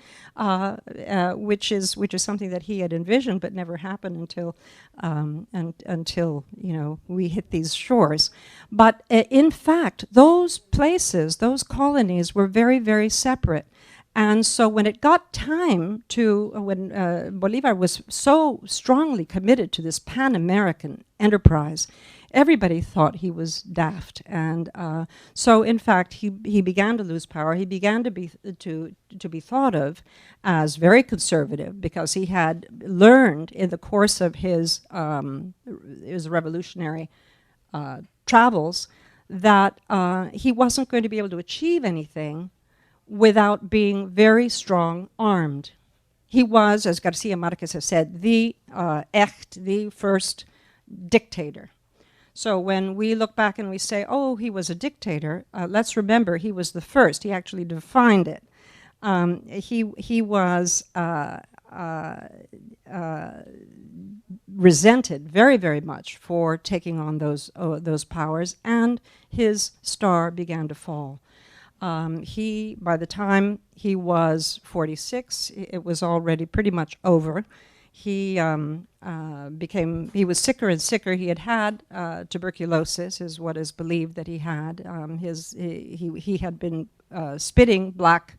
which is something that he had envisioned but never happened until we hit these shores. But in fact, those places, those colonies were very, very separate. And so when it got time when Bolivar was so strongly committed to this Pan-American enterprise, everybody thought he was daft. And so in fact, he began to lose power. He began to be thought of as very conservative because he had learned in the course of his revolutionary travels that he wasn't going to be able to achieve anything without being very strong armed. He was, as Garcia Marquez has said, the first dictator. So when we look back and we say, oh, he was a dictator, let's remember he was the first. He actually defined it. He was resented very, very much for taking on those powers, and his star began to fall. By the time he was 46, it was already pretty much over. He was sicker and sicker. He had tuberculosis, is what is believed that he had. He had been spitting black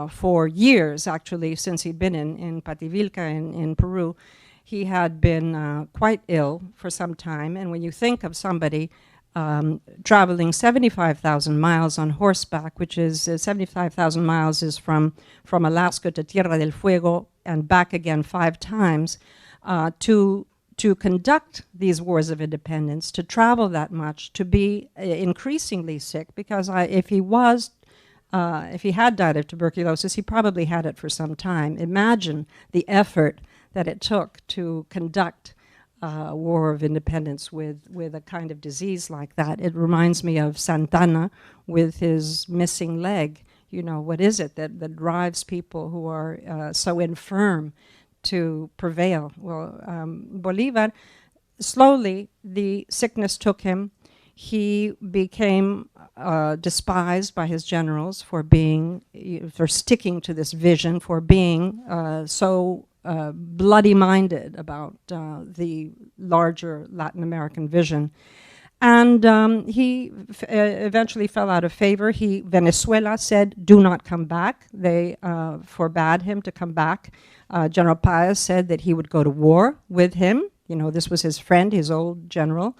for years, actually, since he'd been in Pativilca in Peru. He had been quite ill for some time, and when you think of somebody traveling 75,000 miles on horseback, which is 75,000 miles is from Alaska to Tierra del Fuego and back again 5 times, to conduct these wars of independence, to travel that much, to be increasingly sick, because if he had died of tuberculosis, he probably had it for some time. Imagine the effort that it took to conduct war of independence with a kind of disease like that. It reminds me of Santana with his missing leg. What is it that drives people who are so infirm to prevail? Well, Bolivar, slowly the sickness took him. He became despised by his generals for sticking to this vision, for being so bloody-minded about the larger Latin American vision. And he eventually fell out of favor. Venezuela said, do not come back. They forbade him to come back. General Paez said that he would go to war with him. This was his friend, his old general.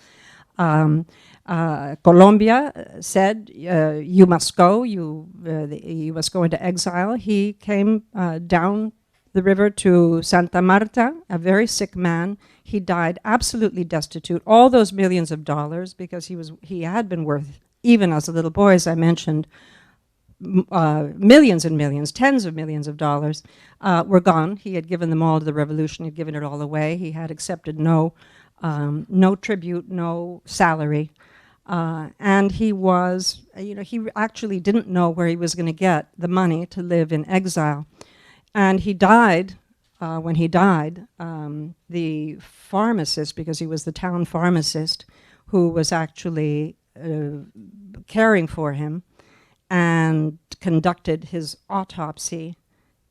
Colombia said, you must go. You must go into exile. He came down the river to Santa Marta, a very sick man. He died absolutely destitute. All those millions of dollars, because he had been worth, even as a little boy, as I mentioned, millions and millions, tens of millions of dollars, were gone. He had given them all to the revolution. He had given it all away. He had accepted no tribute, no salary. And he was, he actually didn't know where he was going to get the money to live in exile. And he died. When he died, the pharmacist, because he was the town pharmacist, who was actually caring for him and conducted his autopsy,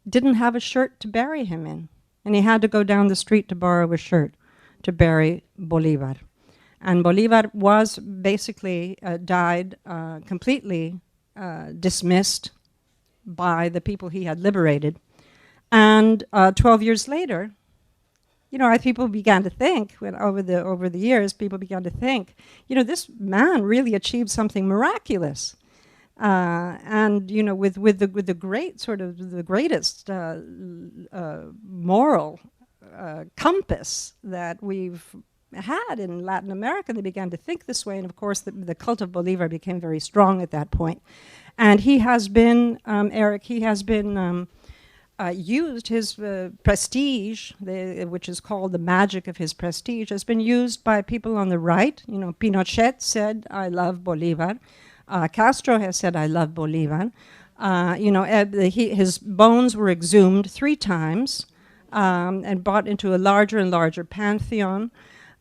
didn't have a shirt to bury him in. And he had to go down the street to borrow a shirt to bury Bolivar. And Bolivar was basically died completely dismissed by the people he had liberated. And 12 years later, people began to think, over the years, people began to think, this man really achieved something miraculous. And with the great sort of the greatest moral compass that we've had in Latin America, they began to think this way. And of course, the cult of Bolivar became very strong at that point. And he has been, Eric, he has been used his prestige, which is called the magic of his prestige, has been used by people on the right. You know, Pinochet said, "I love Bolivar." Castro has said, "I love Bolivar." His bones were exhumed 3 times and brought into a larger and larger pantheon.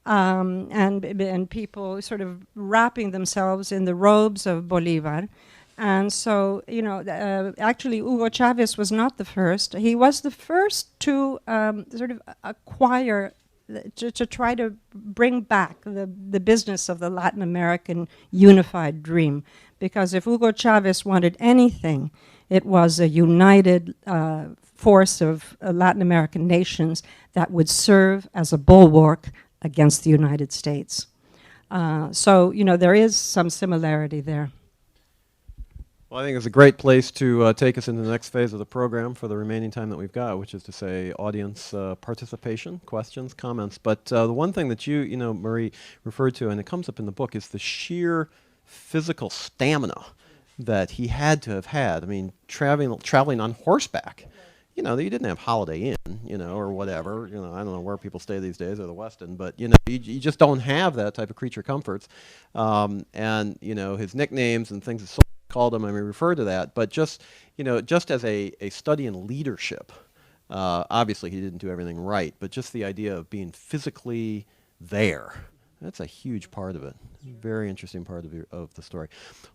And people sort of wrapping themselves in the robes of Bolivar. And so, actually Hugo Chavez was not the first. He was the first to sort of acquire, to try to bring back the business of the Latin American unified dream. Because if Hugo Chavez wanted anything, it was a united force of Latin American nations that would serve as a bulwark against the United States. So, there is some similarity there. Well, I think it's a great place to take us into the next phase of the program for the remaining time that we've got, which is to say audience participation, questions, comments. But the one thing that you Marie, referred to, and it comes up in the book, is the sheer physical stamina that he had to have had. I mean, traveling on horseback. You didn't have Holiday Inn, or whatever. I don't know where people stay these days, or the Westin, but you just don't have that type of creature comforts. And his nicknames and things that called him, I mean, refer to that. But just as a study in leadership, obviously he didn't do everything right, but just the idea of being physically there. That's a huge part of it. Very interesting part of the story.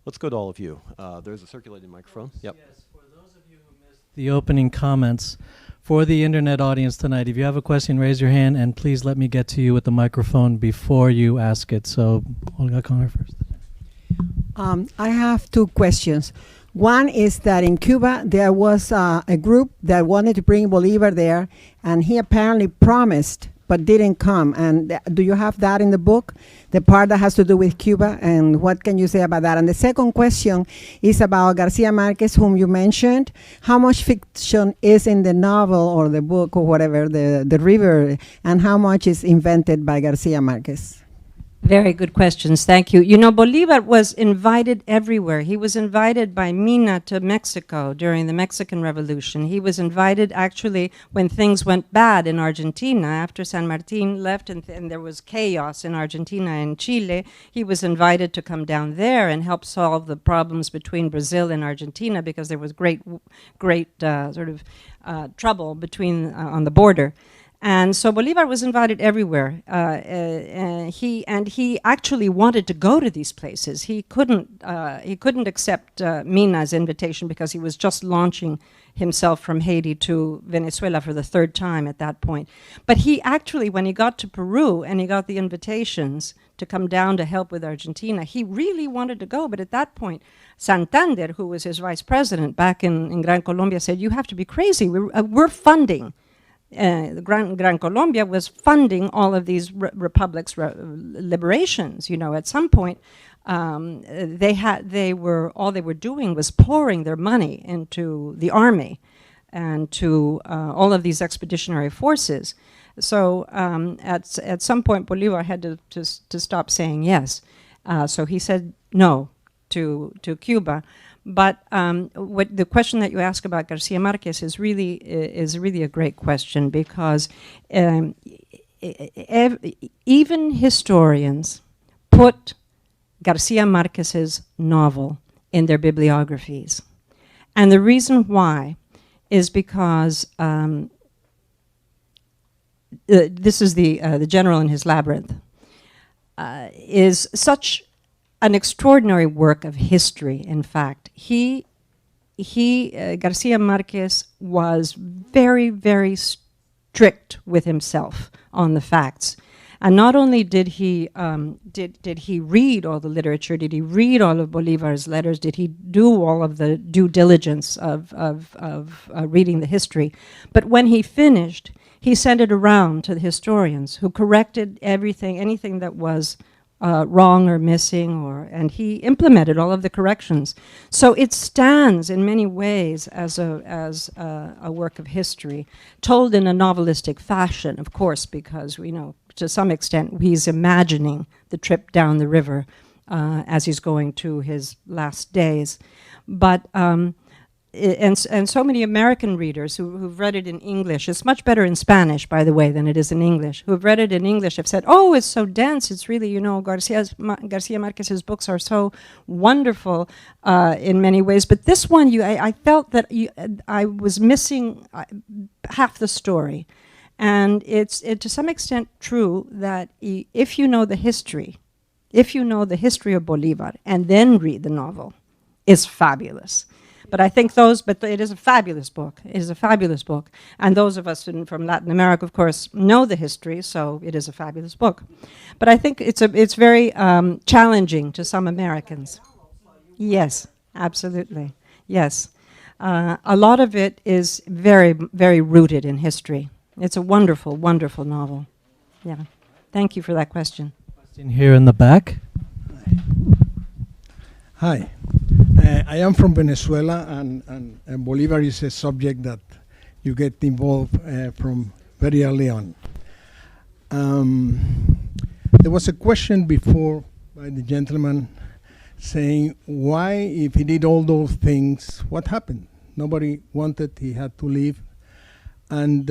Let's go to all of you. There's a circulating microphone. Yep. Yes, for those of you who missed the opening comments, for the internet audience tonight, if you have a question, raise your hand, and please let me get to you with the microphone before you ask it. So, Olga Connor first. I have 2 questions. One is that in Cuba, there was a group that wanted to bring Bolivar there, and he apparently promised but didn't come. And do you have that in the book, the part that has to do with Cuba, and what can you say about that? And the second question is about Garcia Marquez, whom you mentioned. How much fiction is in the novel or the book or whatever, the river, and how much is invented by Garcia Marquez? Very good questions. Thank you. Bolivar was invited everywhere. He was invited by Mina to Mexico during the Mexican Revolution. He was invited actually when things went bad in Argentina after San Martin left and there was chaos in Argentina and Chile. He was invited to come down there and help solve the problems between Brazil and Argentina because there was great trouble between on the border. And so Bolivar was invited everywhere. He actually wanted to go to these places. He couldn't accept Mina's invitation because he was just launching himself from Haiti to Venezuela for the 3rd time at that point. But he actually, when he got to Peru and he got the invitations to come down to help with Argentina, he really wanted to go. But at that point, Santander, who was his vice president back in Gran Colombia, said, "You have to be crazy. We're funding." The Gran Colombia was funding all of these republics' liberations. At some point, all they were doing was pouring their money into the army and to all of these expeditionary forces. So at some point, Bolivar had to stop saying yes. So he said no to Cuba. But what the question that you ask about Garcia Marquez is really a great question, because even historians put Garcia Marquez's novel in their bibliographies, and the reason why is because this is the General in his Labyrinth is such an extraordinary work of history. In fact, Garcia Marquez was very, very strict with himself on the facts. And not only did he read all the literature, did he read all of Bolivar's letters, did he do all of the due diligence of reading the history, but when he finished, he sent it around to the historians who corrected anything that was wrong or missing, and he implemented all of the corrections. So it stands in many ways as a work of history, told in a novelistic fashion, of course, because we know to some extent he's imagining the trip down the river as he's going to his last days. But and so many American readers who've read it in English, it's much better in Spanish, by the way, than it is in English, who've read it in English have said, oh, it's so dense, it's really, you know, Garcia Marquez's books are so wonderful in many ways, but this one, I felt that I was missing half the story. And it's to some extent true that if you know the history of Bolivar and then read the novel, it's fabulous. But I think it is a fabulous book. It is a fabulous book. And those of us from Latin America, of course, know the history, so it is a fabulous book. But I think it's very challenging to some Americans. Yes, absolutely. Yes. A lot of it is very, very rooted in history. It's a wonderful, wonderful novel. Yeah. Thank you for that question. Question here in the back. Hi, I am from Venezuela, and Bolivar is a subject that you get involved from very early on. There was a question before by the gentleman saying, why, if he did all those things, what happened? Nobody wanted, he had to leave. And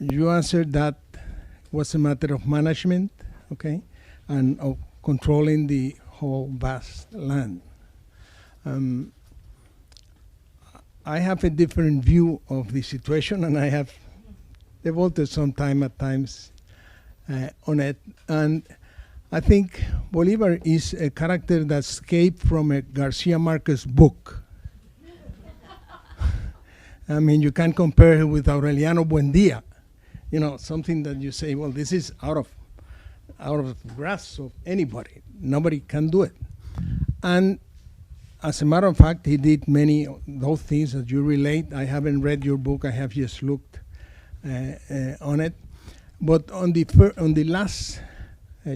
you answered that was a matter of management, okay, and of controlling the whole vast land. I have a different view of the situation, and I have devoted some time at times on it. And I think Bolivar is a character that escaped from a Garcia Marquez book. I mean, you can't compare him with Aureliano Buendia. You know, something that you say, well, this is out of grasp of anybody. Nobody can do it. And as a matter of fact, he did many of those things that you relate. I haven't read your book. I have just looked on it. But on the last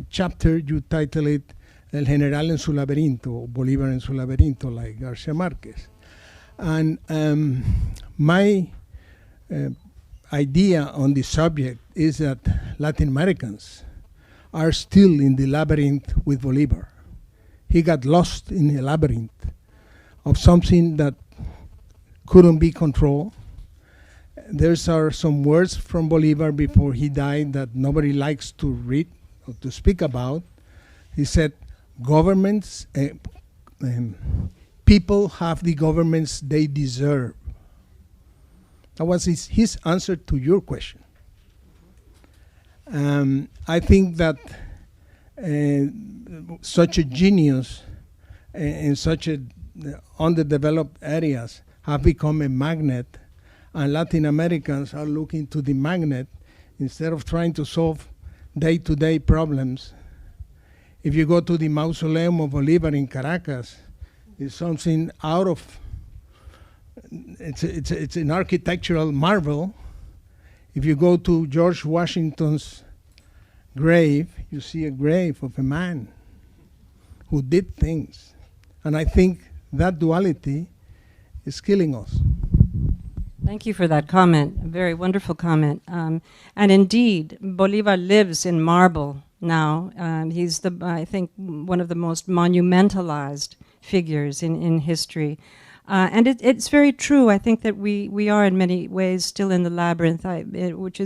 chapter, you title it El General en su laberinto, Bolívar en su laberinto, like Garcia Marquez. And my idea on the subject is that Latin Americans are still in the labyrinth with Bolivar. He got lost in a labyrinth of something that couldn't be controlled. There's some words from Bolivar before he died that nobody likes to read or to speak about. He said, governments, people have the governments they deserve. That was his answer to your question. I think that such a genius in such underdeveloped areas have become a magnet, and Latin Americans are looking to the magnet instead of trying to solve day-to-day problems. If you go to the Mausoleum of Bolivar in Caracas, it's something out of, it's an architectural marvel. If you go to George Washington's grave, you see a grave of a man who did things. And I think that duality is killing us. Thank you for that comment, a very wonderful comment. And indeed, Bolivar lives in marble now. He's, I think, one of the most monumentalized figures in history. And it's very true. I think that we are in many ways still in the labyrinth, which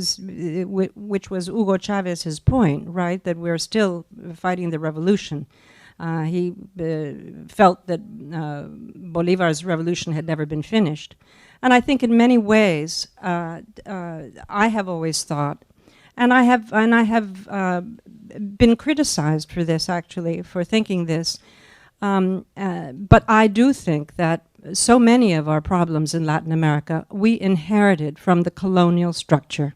was Hugo Chavez's point, right? That we're still fighting the revolution. He felt that Bolivar's revolution had never been finished. And I think in many ways, I have always thought, and I have been criticized for this, actually, for thinking this. But I do think that so many of our problems in Latin America, we inherited from the colonial structure.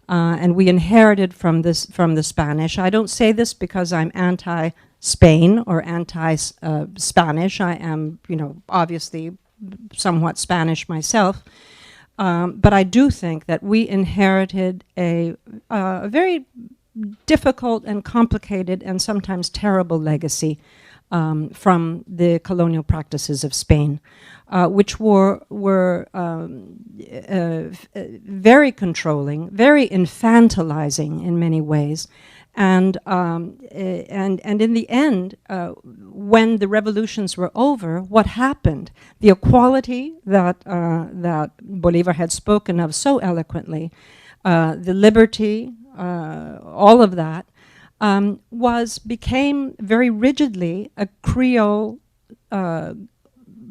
And we inherited from the Spanish. I don't say this because I'm anti-Spain or anti-Spanish. I am, obviously somewhat Spanish myself. But I do think that we inherited a very difficult and complicated and sometimes terrible legacy from the colonial practices of Spain, which were very controlling, very infantilizing in many ways, And in the end, when the revolutions were over, what happened? The equality that Bolivar had spoken of so eloquently, the liberty, all of that, became very rigidly a Creole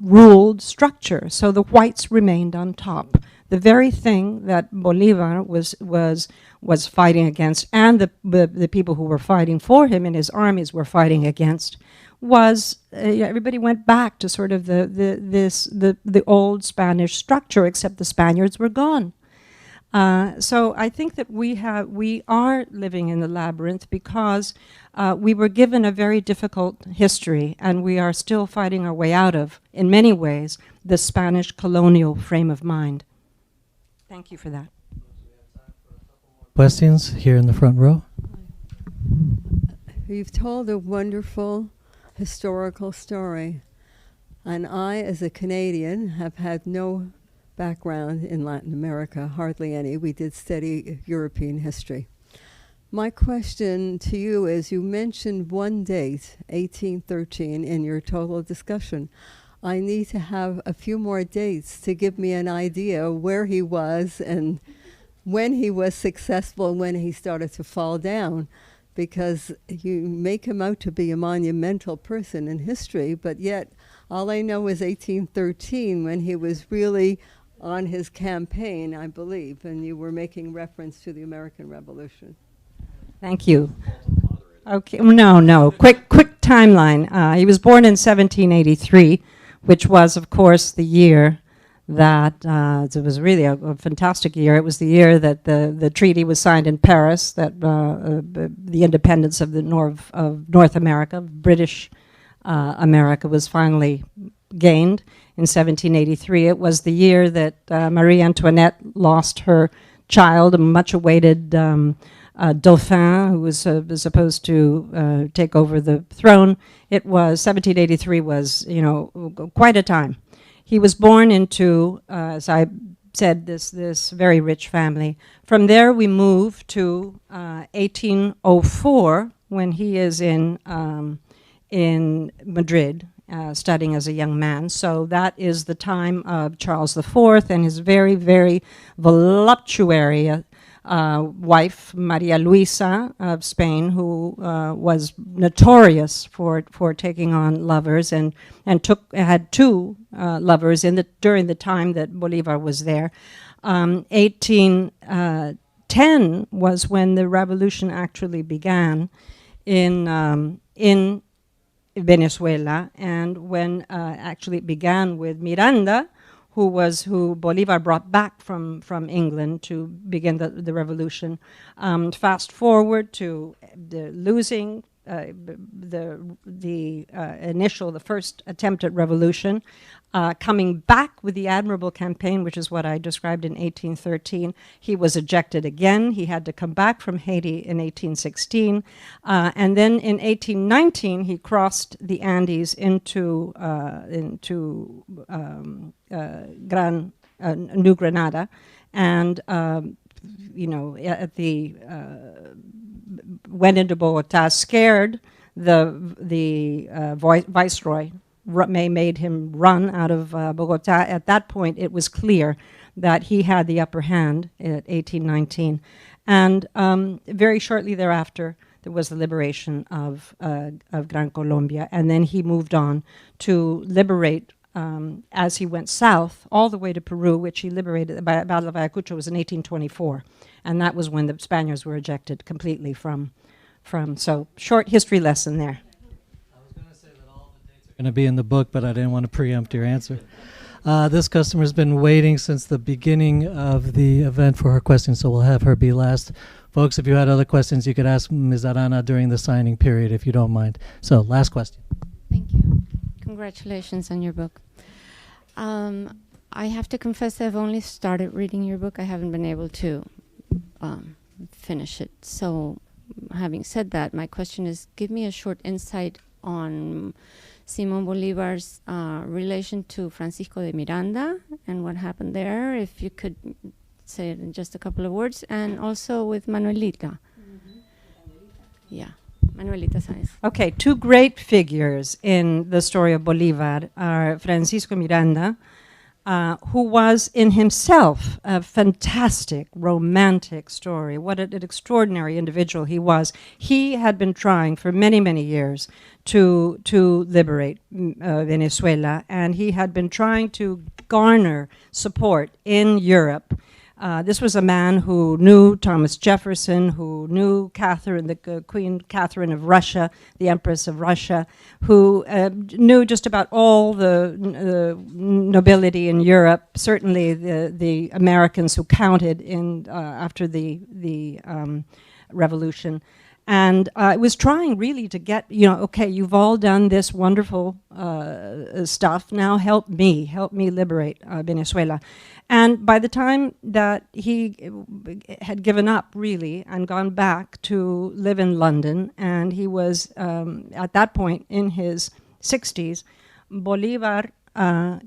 ruled structure. So the whites remained on top. The very thing that Bolivar was fighting against, and the people who were fighting for him and his armies were fighting against, was everybody went back to sort of the old Spanish structure, except the Spaniards were gone. So I think that we are living in the labyrinth because we were given a very difficult history, and we are still fighting our way out of, in many ways, the Spanish colonial frame of mind. Thank you for that. Questions here in the front row? You've told a wonderful historical story, and I, as a Canadian, have had no background in Latin America, hardly any. We did study European history. My question to you is, you mentioned one date, 1813, in your total discussion. I need to have a few more dates to give me an idea where he was and when he was successful and when he started to fall down, because you make him out to be a monumental person in history, but yet all I know is 1813, when he was really on his campaign, I believe, and you were making reference to the American Revolution. Thank you. Okay, no. Quick timeline. He was born in 1783, which was, of course, the year that it was really a fantastic year. It was the year that the treaty was signed in Paris, that the independence of North America, British America, was finally gained in 1783. It was the year that Marie Antoinette lost her child, a much-awaited Dauphin, who was supposed to take over the throne. It was 1783 was, quite a time. He was born into, as I said, this very rich family. From there, we move to 1804, when he is in Madrid, studying as a young man. So that is the time of Charles IV and his very, very voluptuary wife, Maria Luisa of Spain, who was notorious for taking on lovers, and had two lovers during the time that Bolivar was there. 1810 was when the revolution actually began in Venezuela, and when actually it began with Miranda, who Bolivar brought back from England to begin the revolution. Fast forward to the losing the first attempt at revolution, coming back with the admirable campaign, which is what I described in 1813. He was ejected again. He had to come back from Haiti in 1816. And then in 1819, he crossed the Andes into New Granada, and went into Bogota, scared the viceroy, made him run out of Bogota. At that point, it was clear that he had the upper hand at 1819. And very shortly thereafter, there was the liberation of Gran Colombia, and then he moved on to liberate, as he went south, all the way to Peru, which he liberated. The Battle of Ayacucho was in 1824, and that was when the Spaniards were ejected completely from. So, short history lesson there. I was going to say that all the dates are going to be in the book, but I didn't want to preempt your answer. This customer's been waiting since the beginning of the event for her question, so we'll have her be last. Folks, if you had other questions, you could ask Ms. Arana during the signing period, if you don't mind. So, last question. Thank you. Congratulations on your book. I have to confess I've only started reading your book. I haven't been able to finish it. So, having said that, my question is, give me a short insight on Simón Bolívar's relation to Francisco de Miranda and what happened there, if you could say it in just a couple of words, and also with Manuelita. Yeah, Manuelita Sáenz. Okay, two great figures in the story of Bolivar are Francisco Miranda, who was in himself a fantastic, romantic story. What an extraordinary individual he was. He had been trying for many, many years to liberate Venezuela, and he had been trying to garner support in Europe. This was a man who knew Thomas Jefferson, who knew Catherine, Queen Catherine of Russia, the Empress of Russia, who knew just about all the nobility in Europe, certainly the Americans who counted in after the revolution. And was trying really to get, okay, you've all done this wonderful stuff, now help me liberate Venezuela. And by the time that he had given up, really, and gone back to live in London, and he was, at that point, in his 60s, Bolivar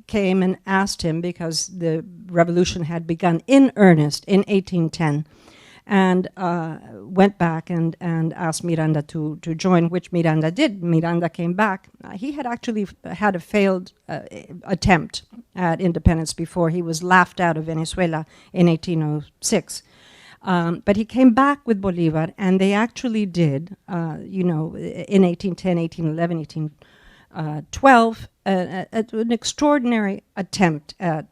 came and asked him, because the revolution had begun in earnest in 1810, and went back and asked Miranda to join, which Miranda did. Miranda came back. He had actually had a failed attempt at independence before. He was laughed out of Venezuela in 1806. But he came back with Bolivar, and they actually did, in 1810, 1811, 1812, an extraordinary attempt at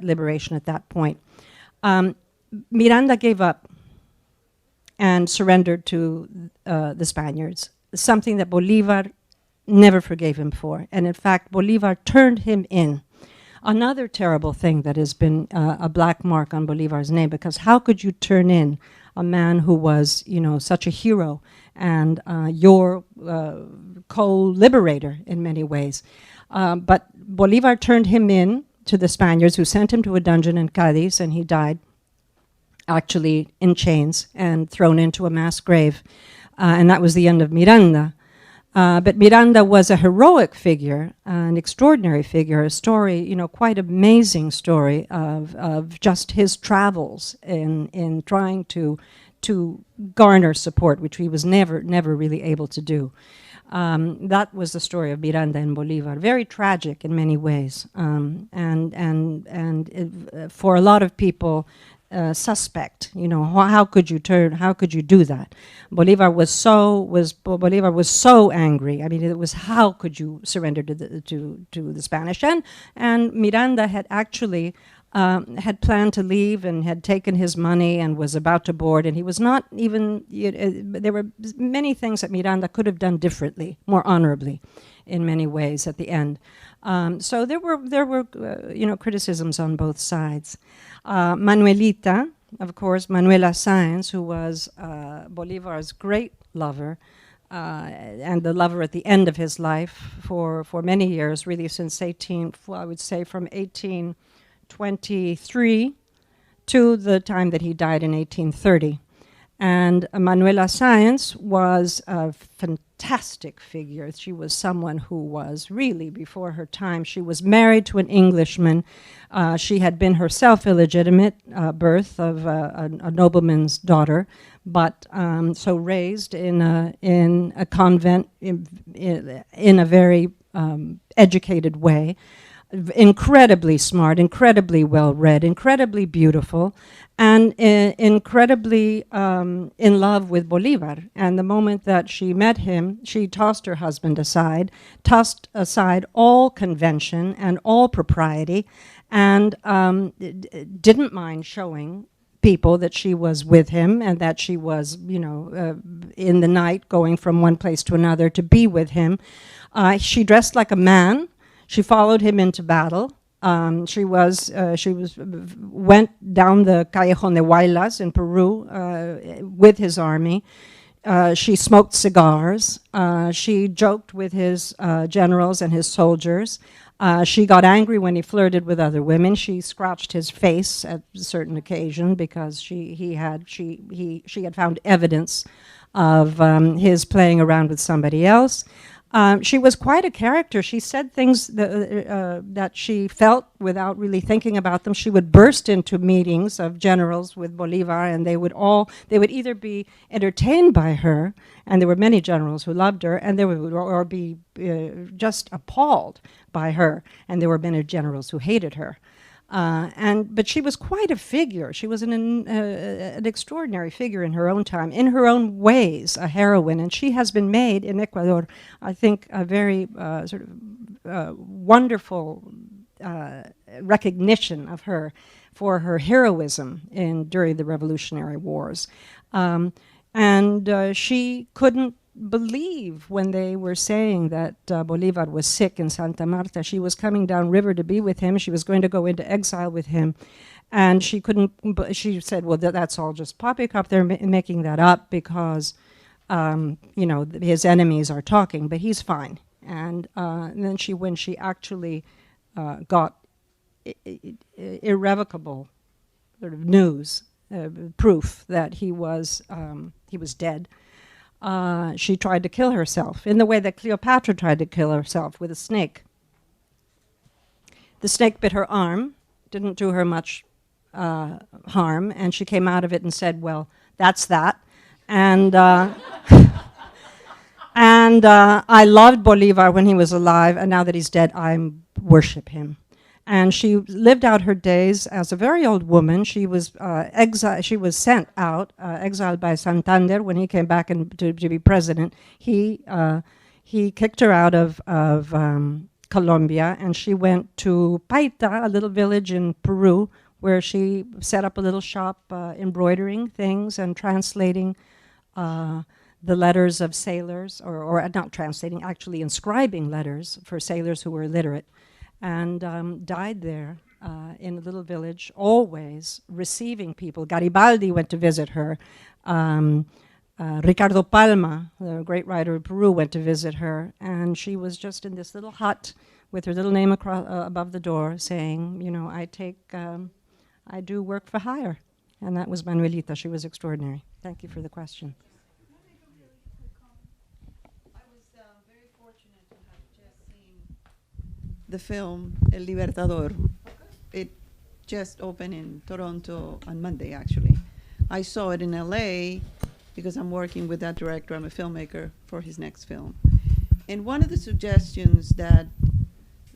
liberation at that point. Miranda gave up and surrendered to the Spaniards, something that Bolivar never forgave him for. And in fact, Bolivar turned him in. Another terrible thing that has been a black mark on Bolivar's name, because how could you turn in a man who was, such a hero and your co-liberator in many ways? But Bolivar turned him in to the Spaniards, who sent him to a dungeon in Cadiz, and he died actually in chains and thrown into a mass grave. And that was the end of Miranda. But Miranda was a heroic figure, an extraordinary figure, a story, quite amazing story of just his travels in trying to garner support, which he was never really able to do. That was the story of Miranda and Bolivar. Very tragic in many ways, and for a lot of people, suspect. How could you do that? Bolivar was so angry. I mean, it was, how could you surrender to the Spanish? And Miranda had actually had planned to leave and had taken his money and was about to board, and he was not even. There were many things that Miranda could have done differently, more honorably, in many ways at the end. So there were criticisms on both sides. Manuelita, of course, Manuela Sáenz, who was Bolivar's great lover, and the lover at the end of his life for many years, really since from 1823 to the time that he died in 1830. And Manuela Sáenz was a fantastic figure. She was someone who was really before her time. She was married to an Englishman. She had been herself illegitimate birth of a nobleman's daughter, but so raised in a convent in a very educated way. Incredibly smart, incredibly well-read, incredibly beautiful, and incredibly in love with Bolivar. And the moment that she met him, she tossed her husband aside, tossed aside all convention and all propriety, and didn't mind showing people that she was with him and that she was, in the night going from one place to another to be with him. She dressed like a man. She followed him into battle. She went down the Callejón de Huaylas in Peru with his army. She smoked cigars. She joked with his generals and his soldiers. She got angry when he flirted with other women. She scratched his face at a certain occasion because she had found evidence of his playing around with somebody else. She was quite a character. She said things that she felt without really thinking about them. She would burst into meetings of generals with Bolivar, and they would either be entertained by her, and there were many generals who loved her, and they would or be just appalled by her, and there were many generals who hated her. But she was quite a figure. She was an extraordinary figure in her own time, in her own ways, a heroine. And she has been made in Ecuador, I think, a very wonderful recognition of her for her heroism during the Revolutionary Wars. She couldn't believe when they were saying that Bolivar was sick in Santa Marta. She was coming down river to be with him. She was going to go into exile with him. And she couldn't, she said, well, that's all just poppycock. They're making that up because, his enemies are talking, but he's fine. And then when she actually got irrevocable sort of news, proof that he was dead, she tried to kill herself in the way that Cleopatra tried to kill herself, with a snake. The snake bit her arm, didn't do her much harm, and she came out of it and said, well, that's that. And I loved Bolivar when he was alive, and now that he's dead, I worship him. And she lived out her days as a very old woman. She was She was sent out, exiled by Santander when he came back to be president. He kicked her out of Colombia, and she went to Paita, a little village in Peru, where she set up a little shop embroidering things and translating the letters of sailors, or not translating, actually inscribing letters for sailors who were illiterate. And died there in a little village, always receiving people. Garibaldi went to visit her. Ricardo Palma, the great writer of Peru, went to visit her. And she was just in this little hut with her little name above the door saying, I do work for hire. And that was Manuelita. She was extraordinary. Thank you for the question. The film El Libertador. It just opened in Toronto on Monday, actually. I saw it in LA because I'm working with that director. I'm a filmmaker for his next film. And one of the suggestions that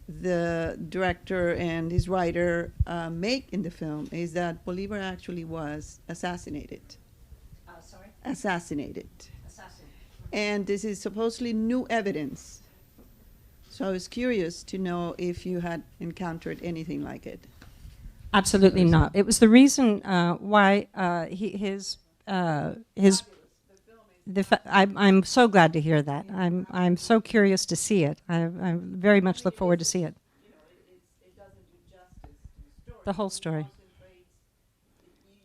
the director and his writer make in the film is that Bolivar actually was assassinated. Assassinated. And this is supposedly new evidence. So I was curious to know if you had encountered anything like it. Absolutely not. It was the reason why I'm so glad to hear that. I'm so curious to see it. I very much look forward to see it. It doesn't do justice to the story. The whole story. You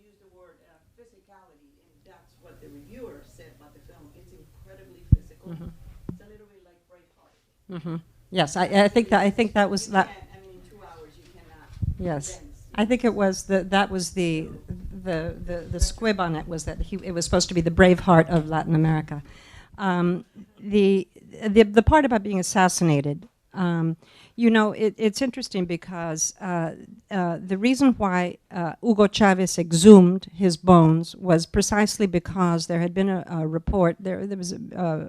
use the word physicality, and that's what the reviewer said about the film. It's incredibly physical. Mm-hmm. It's a little bit like Braveheart. Mm-hmm. Yes, I think that was that. I mean, in 2 hours you cannot. Yes, condense. I think it was that was the squib on it was that it was supposed to be the Braveheart of Latin America. The part about being assassinated, it's interesting because the reason why Hugo Chavez exhumed his bones was precisely because there had been a report. There was a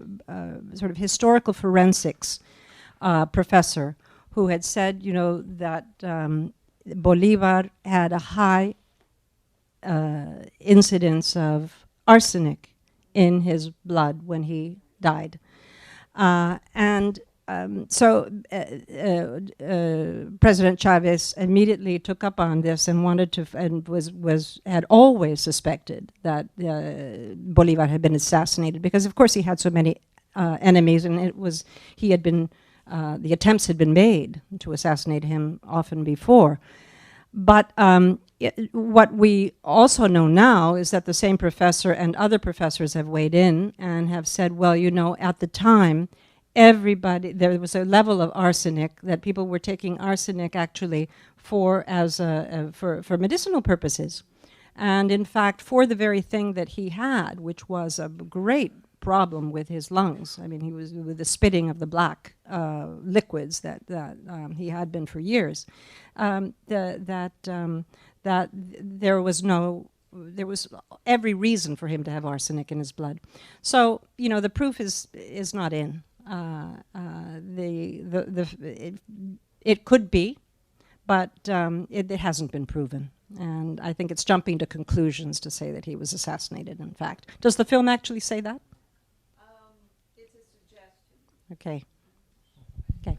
sort of historical forensics professor who had said, that Bolivar had a high incidence of arsenic in his blood when he died. So President Chavez immediately took up on this and wanted to, and had always suspected that Bolivar had been assassinated because, of course, he had so many enemies, and the attempts had been made to assassinate him often before. But what we also know now is that the same professor and other professors have weighed in and have said, well, at the time, there was a level of arsenic that people were taking arsenic actually for medicinal purposes. And in fact, for the very thing that he had, which was a great problem with his lungs. I mean, he was with the spitting of the black liquids that he had been for years. That there was every reason for him to have arsenic in his blood. So, you know, the proof is not in. It could be, but it hasn't been proven. And I think it's jumping to conclusions to say that he was assassinated, in fact. Does the film actually say that? It's a suggestion. Okay. Okay.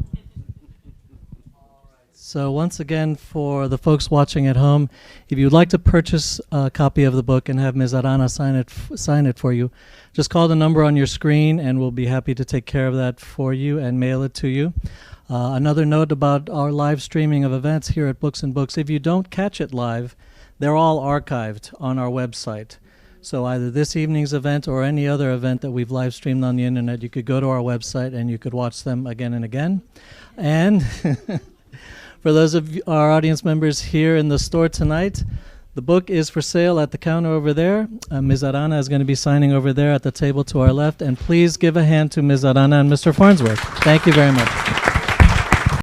So once again, for the folks watching at home, if you'd like to purchase a copy of the book and have Ms. Arana sign it for you, just call the number on your screen and we'll be happy to take care of that for you and mail it to you. Another note about our live streaming of events here at Books and Books. If you don't catch it live, they're all archived on our website. So either this evening's event or any other event that we've live streamed on the internet, you could go to our website and you could watch them again and again. And for those of our audience members here in the store tonight, the book is for sale at the counter over there. Ms. Arana is going to be signing over there at the table to our left. And please give a hand to Ms. Arana and Mr. Farnsworth. Thank you very much.